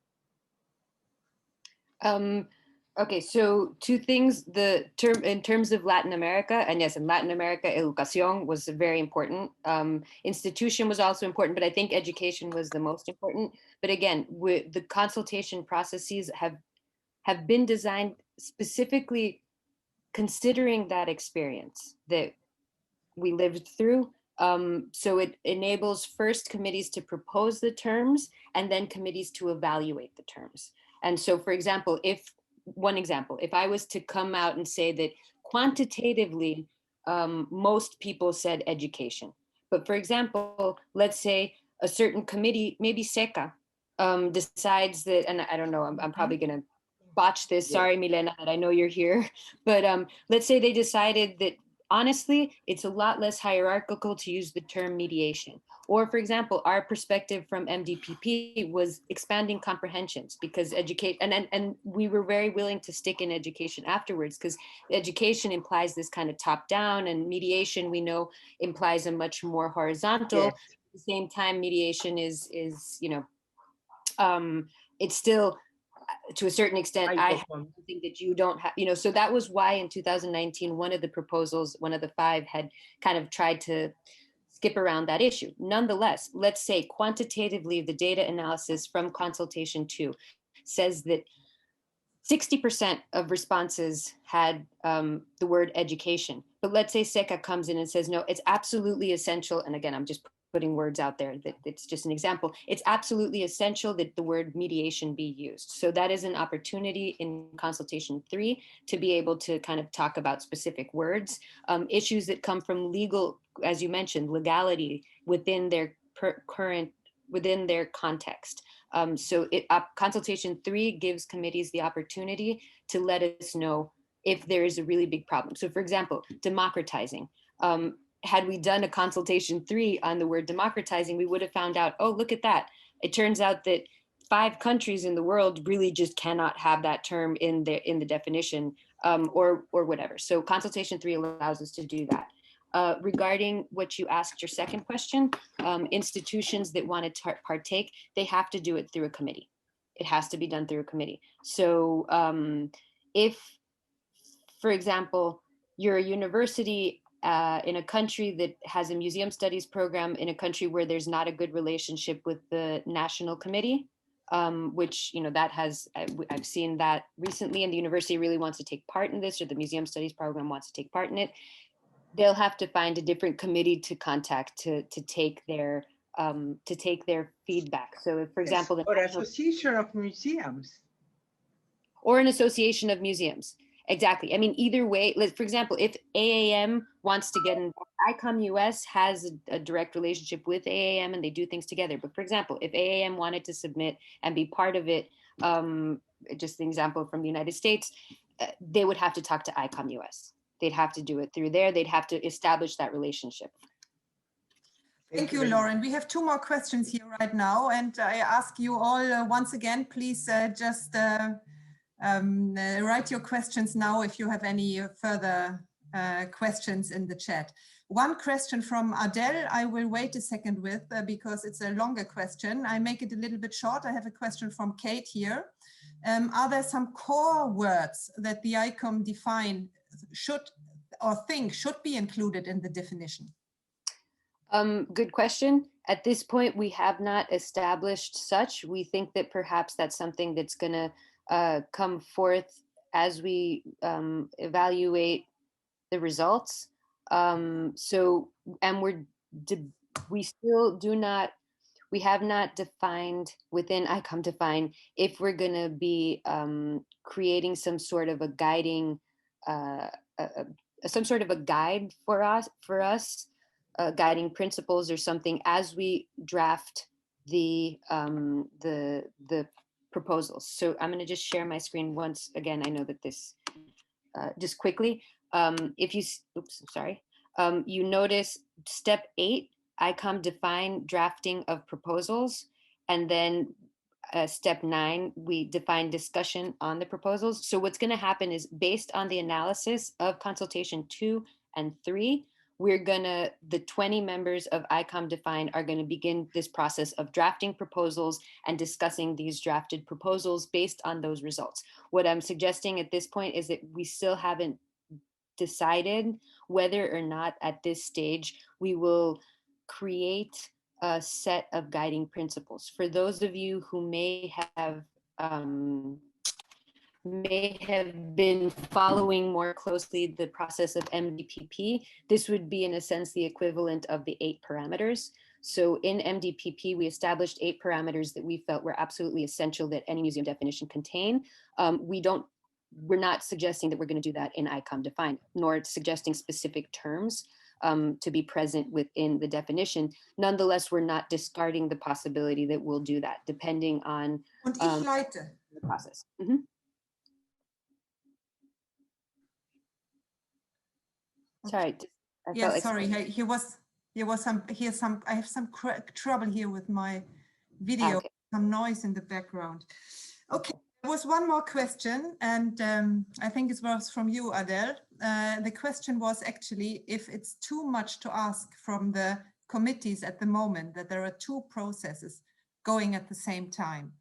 Okay, so two things. The term in terms of Latin America, and yes, in Latin America, educación was very important. Institution was also important, but I think education was the most important. But again, the consultation processes have been designed specifically considering that experience that we lived through. So it enables first committees to propose the terms and then committees to evaluate the terms. And so, for example, if I was to come out and say that quantitatively, most people said education. But for example, let's say a certain committee, maybe SECA, decides that, and I don't know, I'm probably going to botch this. Sorry, Milena, that I know you're here. But let's say they decided that honestly, it's a lot less hierarchical to use the term mediation. Or for example, our perspective from MDPP was expanding comprehensions, because educate, and we were very willing to stick in education afterwards, because education implies this kind of top down, and mediation, we know, implies a much more horizontal. Yes. At the same time, mediation is, it's still, to a certain extent, I have something that you don't have, so that was why in 2019, one of the proposals, one of the 5, had kind of tried to skip around that issue. Nonetheless, let's say quantitatively, the data analysis from consultation 2 says that 60% of responses had the word education. But let's say SECA comes in and says, no, it's absolutely essential. And again, I'm just putting words out there, that it's just an example. It's absolutely essential that the word mediation be used. So that is an opportunity in consultation 3 to be able to kind of talk about specific words, issues that come from legal, as you mentioned, legality within their within their context. So consultation 3 gives committees the opportunity to let us know if there is a really big problem. So for example, democratizing. Had we done a consultation 3 on the word democratizing, we would have found out, oh, look at that. It turns out that 5 countries in the world really just cannot have that term in the definition, or whatever. So consultation 3 allows us to do that. Regarding what you asked, your second question, institutions that want to partake, they have to do it through a committee. It has to be done through a committee. So if, for example, you're a university in a country that has a museum studies program in a country where there's not a good relationship with the national committee, which, that has, I've seen that recently, and the university really wants to take part in this, or the museum studies program wants to take part in it, they'll have to find a different committee to contact to take their feedback. So if, for example, or association of museums. Or an association of museums. Exactly. I mean, either way, for example, if AAM wants to get in, ICOM US has a direct relationship with AAM and they do things together. But for example, if AAM wanted to submit and be part of it, just an example from the United States, they would have to talk to ICOM US. They'd have to do it through there. They'd have to establish that relationship. Thank you, Lauran. We have 2 more questions here right now. And I ask you all once again, please just write your questions now if you have any further questions in the chat. One question from Adele, I will wait a second with because it's a longer question. I make it a little bit short. I have a question from Kate here. Are there some core words that the ICOM define should be included in the definition? Good question. At this point, we have not established such. We think that perhaps that's something that's going to come forth as we evaluate the results. We have not defined within ICOM define if we're going to be creating some sort of a guiding, some sort of a guide for us, guiding principles or something as we draft the proposals. So I'm going to just share my screen once again. I know that this just quickly. If you, you notice step 8, ICOM define drafting of proposals, and then step 9, we define discussion on the proposals. So what's going to happen is, based on the analysis of consultation 2 and 3, the 20 members of ICOM define are going to begin this process of drafting proposals and discussing these drafted proposals based on those results. What I'm suggesting at this point is that we still haven't decided whether or not at this stage we will create a set of guiding principles. For those of you who may have been following more closely the process of MDPP, this would be in a sense the equivalent of the 8 parameters. So in MDPP, we established 8 parameters that we felt were absolutely essential that any museum definition contain. We're not suggesting that we're going to do that in ICOM define, nor suggesting specific terms to be present within the definition. Nonetheless, we're not discarding the possibility that we'll do that depending on the process. Mm-hmm. Sorry, I Yeah, felt like sorry. I have some trouble here with my video, okay. some noise in the background. Okay, there was one more question, and I think it was from you, Adele. The question was actually if it's too much to ask from the committees at the moment, that there are two processes going at the same time.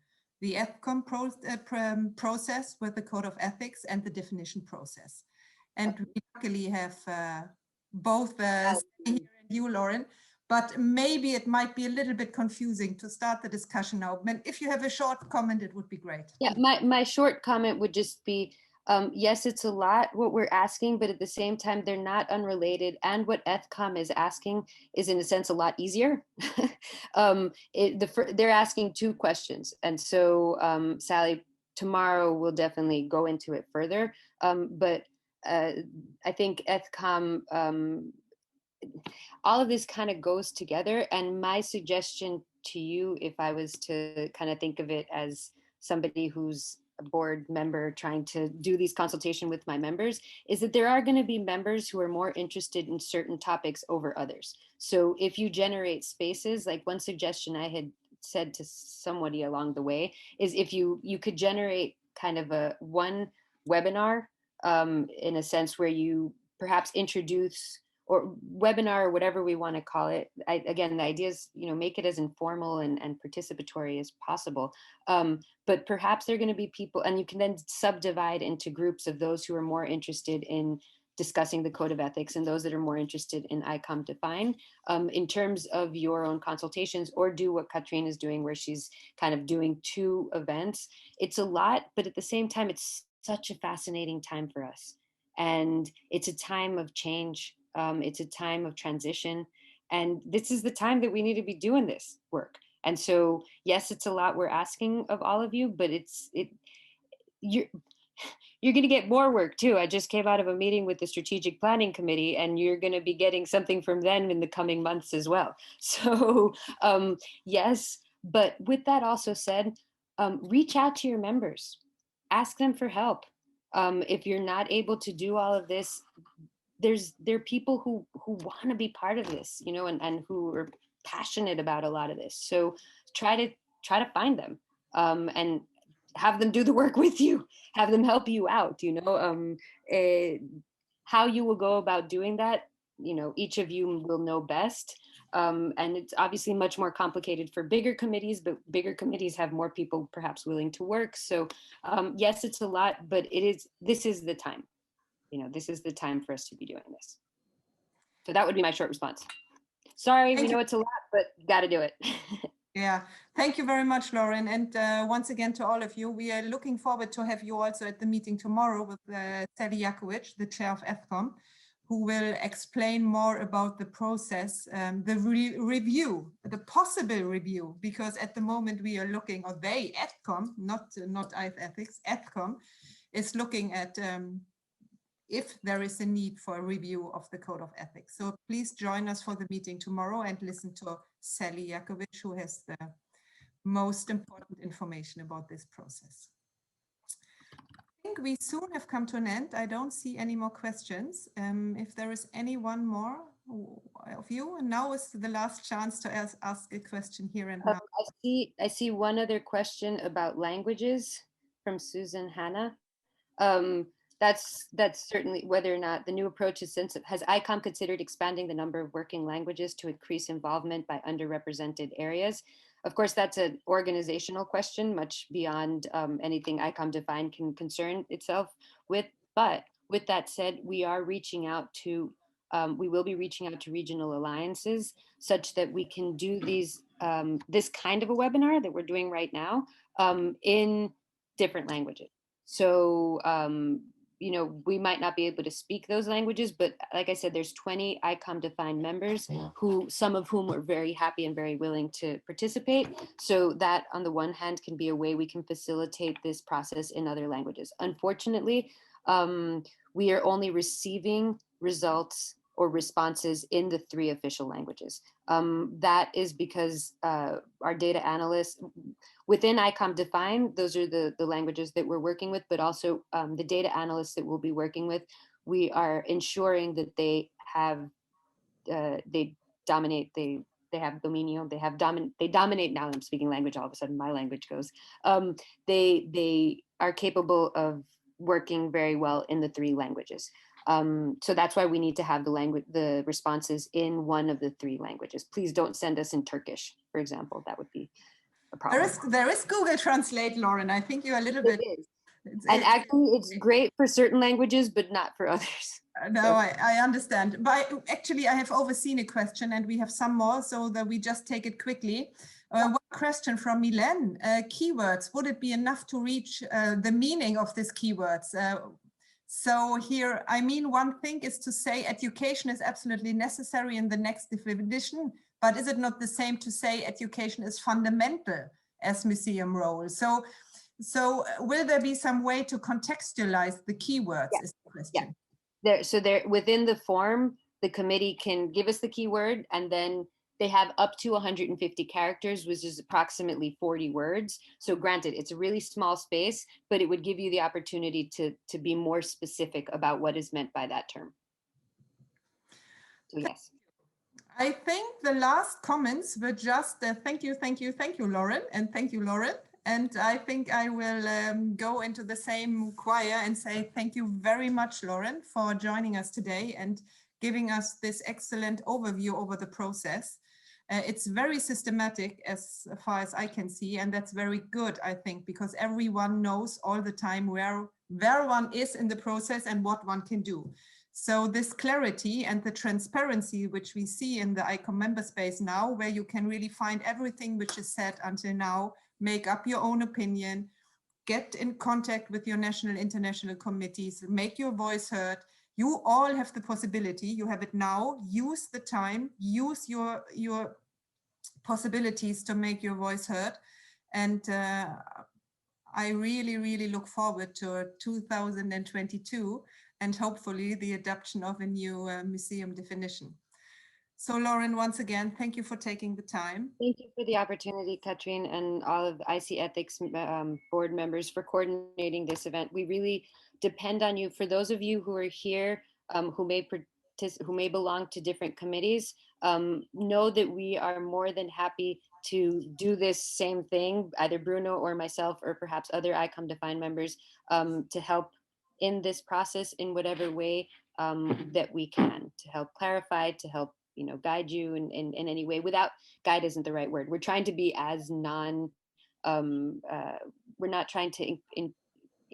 The ETHCOM process with the Code of Ethics and the definition process. And we luckily have both Sally here and you, Lauran, but maybe it might be a little bit confusing to start the discussion now. If you have a short comment, it would be great. Yeah, my short comment would just be, yes, it's a lot what we're asking, but at the same time, they're not unrelated. And what ETHCOM is asking is in a sense a lot easier. They're asking two questions. And so Sally, tomorrow we'll definitely go into it further. But I think ETHCOM, all of this kind of goes together. And my suggestion to you, if I was to kind of think of it as somebody who's a board member trying to do these consultation with my members, is that there are going to be members who are more interested in certain topics over others. So if you generate spaces, like one suggestion I had said to somebody along the way is if you could generate kind of one webinar in a sense where you perhaps introduce or webinar or whatever we want to call it. Again, the idea is, make it as informal and participatory as possible. But perhaps there are going to be people, and you can then subdivide into groups of those who are more interested in discussing the Code of Ethics and those that are more interested in ICOM Define in terms of your own consultations, or do what Katrine is doing where she's kind of doing two events. It's a lot, but at the same time, it's such a fascinating time for us. And it's a time of change. It's a time of transition. And this is the time that we need to be doing this work. And so, yes, it's a lot we're asking of all of you, but you're going to get more work too. I just came out of a meeting with the Strategic Planning Committee, and you're going to be getting something from them in the coming months as well. So yes, but with that also said, reach out to your members, ask them for help. If you're not able to do all of this, there are people who want to be part of this, and who are passionate about a lot of this. So try to find them and have them do the work with you, have them help you out. How you will go about doing that, each of you will know best. And it's obviously much more complicated for bigger committees, but bigger committees have more people perhaps willing to work. So yes, it's a lot, but this is the time. This is the time for us to be doing this. So that would be my short response. Sorry, we know it's a lot, but got to do it. Yeah, thank you very much, Lauran. And once again, to all of you, we are looking forward to have you also at the meeting tomorrow with Sally Jakovic, the chair of ETHCOM, who will explain more about the process, the review, the possible review, because at the moment we are looking, or they, ETHCOM, not ethics, ETHCOM is looking at if there is a need for a review of the Code of Ethics. So please join us for the meeting tomorrow and listen to Sally Jakovic, who has the most important information about this process. I think we soon have come to an end. I don't see any more questions. If there is any one more of you, and now is the last chance to ask a question here and now. I see one other question about languages from Susan Hanna. That's certainly whether or not the new approach is has ICOM considered expanding the number of working languages to increase involvement by underrepresented areas? Of course, that's an organizational question, much beyond anything ICOM Define can concern itself with. But with that said, we are reaching out to, we will be reaching out to regional alliances such that we can do these, this kind of a webinar that we're doing right now in different languages. So, we might not be able to speak those languages, but like I said, there's 20 ICOM Define members some of whom are very happy and very willing to participate. So that on the one hand can be a way we can facilitate this process in other languages. Unfortunately, we are only receiving results or responses in the 3 official languages. That is because our data analysts within ICOM Define, those are the languages that we're working with, but also the data analysts that we'll be working with, we are ensuring that they have they dominate. They have dominio. They dominate. Now I'm speaking language. All of a sudden, my language goes. They are capable of working very well in the 3 languages. So that's why we need to have the responses in one of the 3 languages. Please don't send us in Turkish, for example. That would be a problem. There is Google Translate, Lauren. I think you're a little bit. It is. And actually, it's great for certain languages, but not for others. No, So- I understand. But actually, I have overseen a question, and we have some more, so that we just take it quickly. One question from Milen. Keywords, would it be enough to reach the meaning of these keywords? So here, I mean, one thing is to say education is absolutely necessary in the next definition, but is it not the same to say education is fundamental as museum role? So will there be some way to contextualize the keywords? Yeah. Is the question. There within the form, the committee can give us the keyword, and then they have up to 150 characters, which is approximately 40 words. So granted, it's a really small space, but it would give you the opportunity to be more specific about what is meant by that term. So yes. I think the last comments were just thank you, Lauren, and thank you, Lauren. And I think I will go into the same choir and say thank you very much, Lauren, for joining us today and giving us this excellent overview over the process. It's very systematic as far as I can see, and that's very good, I think, because everyone knows all the time where one is in the process and what one can do. So this clarity and the transparency which we see in the ICOM member space now, where you can really find everything which is said until now, make up your own opinion, get in contact with your national, international committees, make your voice heard. You all have the possibility, you have it now, use the time, use your possibilities to make your voice heard. And I really, really look forward to 2022 and hopefully the adoption of a new museum definition. So Lauren, once again, thank you for taking the time. Thank you for the opportunity, Katrine, and all of the IC Ethics board members for coordinating this event. We really depend on you. For those of you who are here, who may belong to different committees, know that we are more than happy to do this same thing, either Bruno or myself, or perhaps other ICOM Define members, to help in this process in whatever way that we can, to help clarify, to help guide you in any way. Without guide isn't the right word. We're trying to be as we're not trying to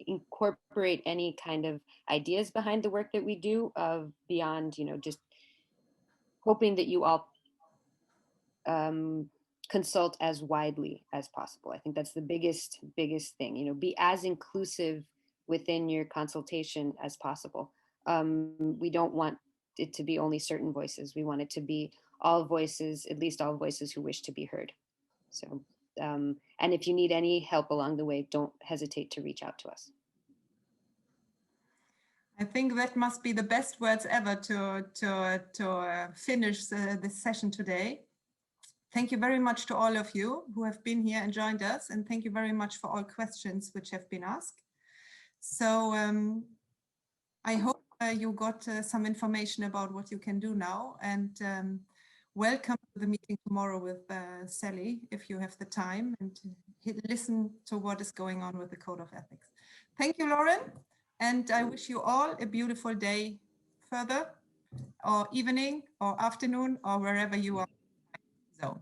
incorporate any kind of ideas behind the work that we do beyond, just hoping that you all consult as widely as possible. I think that's the biggest thing, be as inclusive within your consultation as possible. We don't want it to be only certain voices. We want it to be all voices, at least all voices who wish to be heard. So, and if you need any help along the way, don't hesitate to reach out to us. I think that must be the best words ever to finish this session today. Thank you very much to all of you who have been here and joined us, and thank you very much for all questions which have been asked. So I hope you got some information about what you can do now, and welcome to the meeting tomorrow with Sally if you have the time, and listen to what is going on with the Code of Ethics. Thank you, Lauren, and I wish you all a beautiful day further, or evening, or afternoon, or wherever you are. So.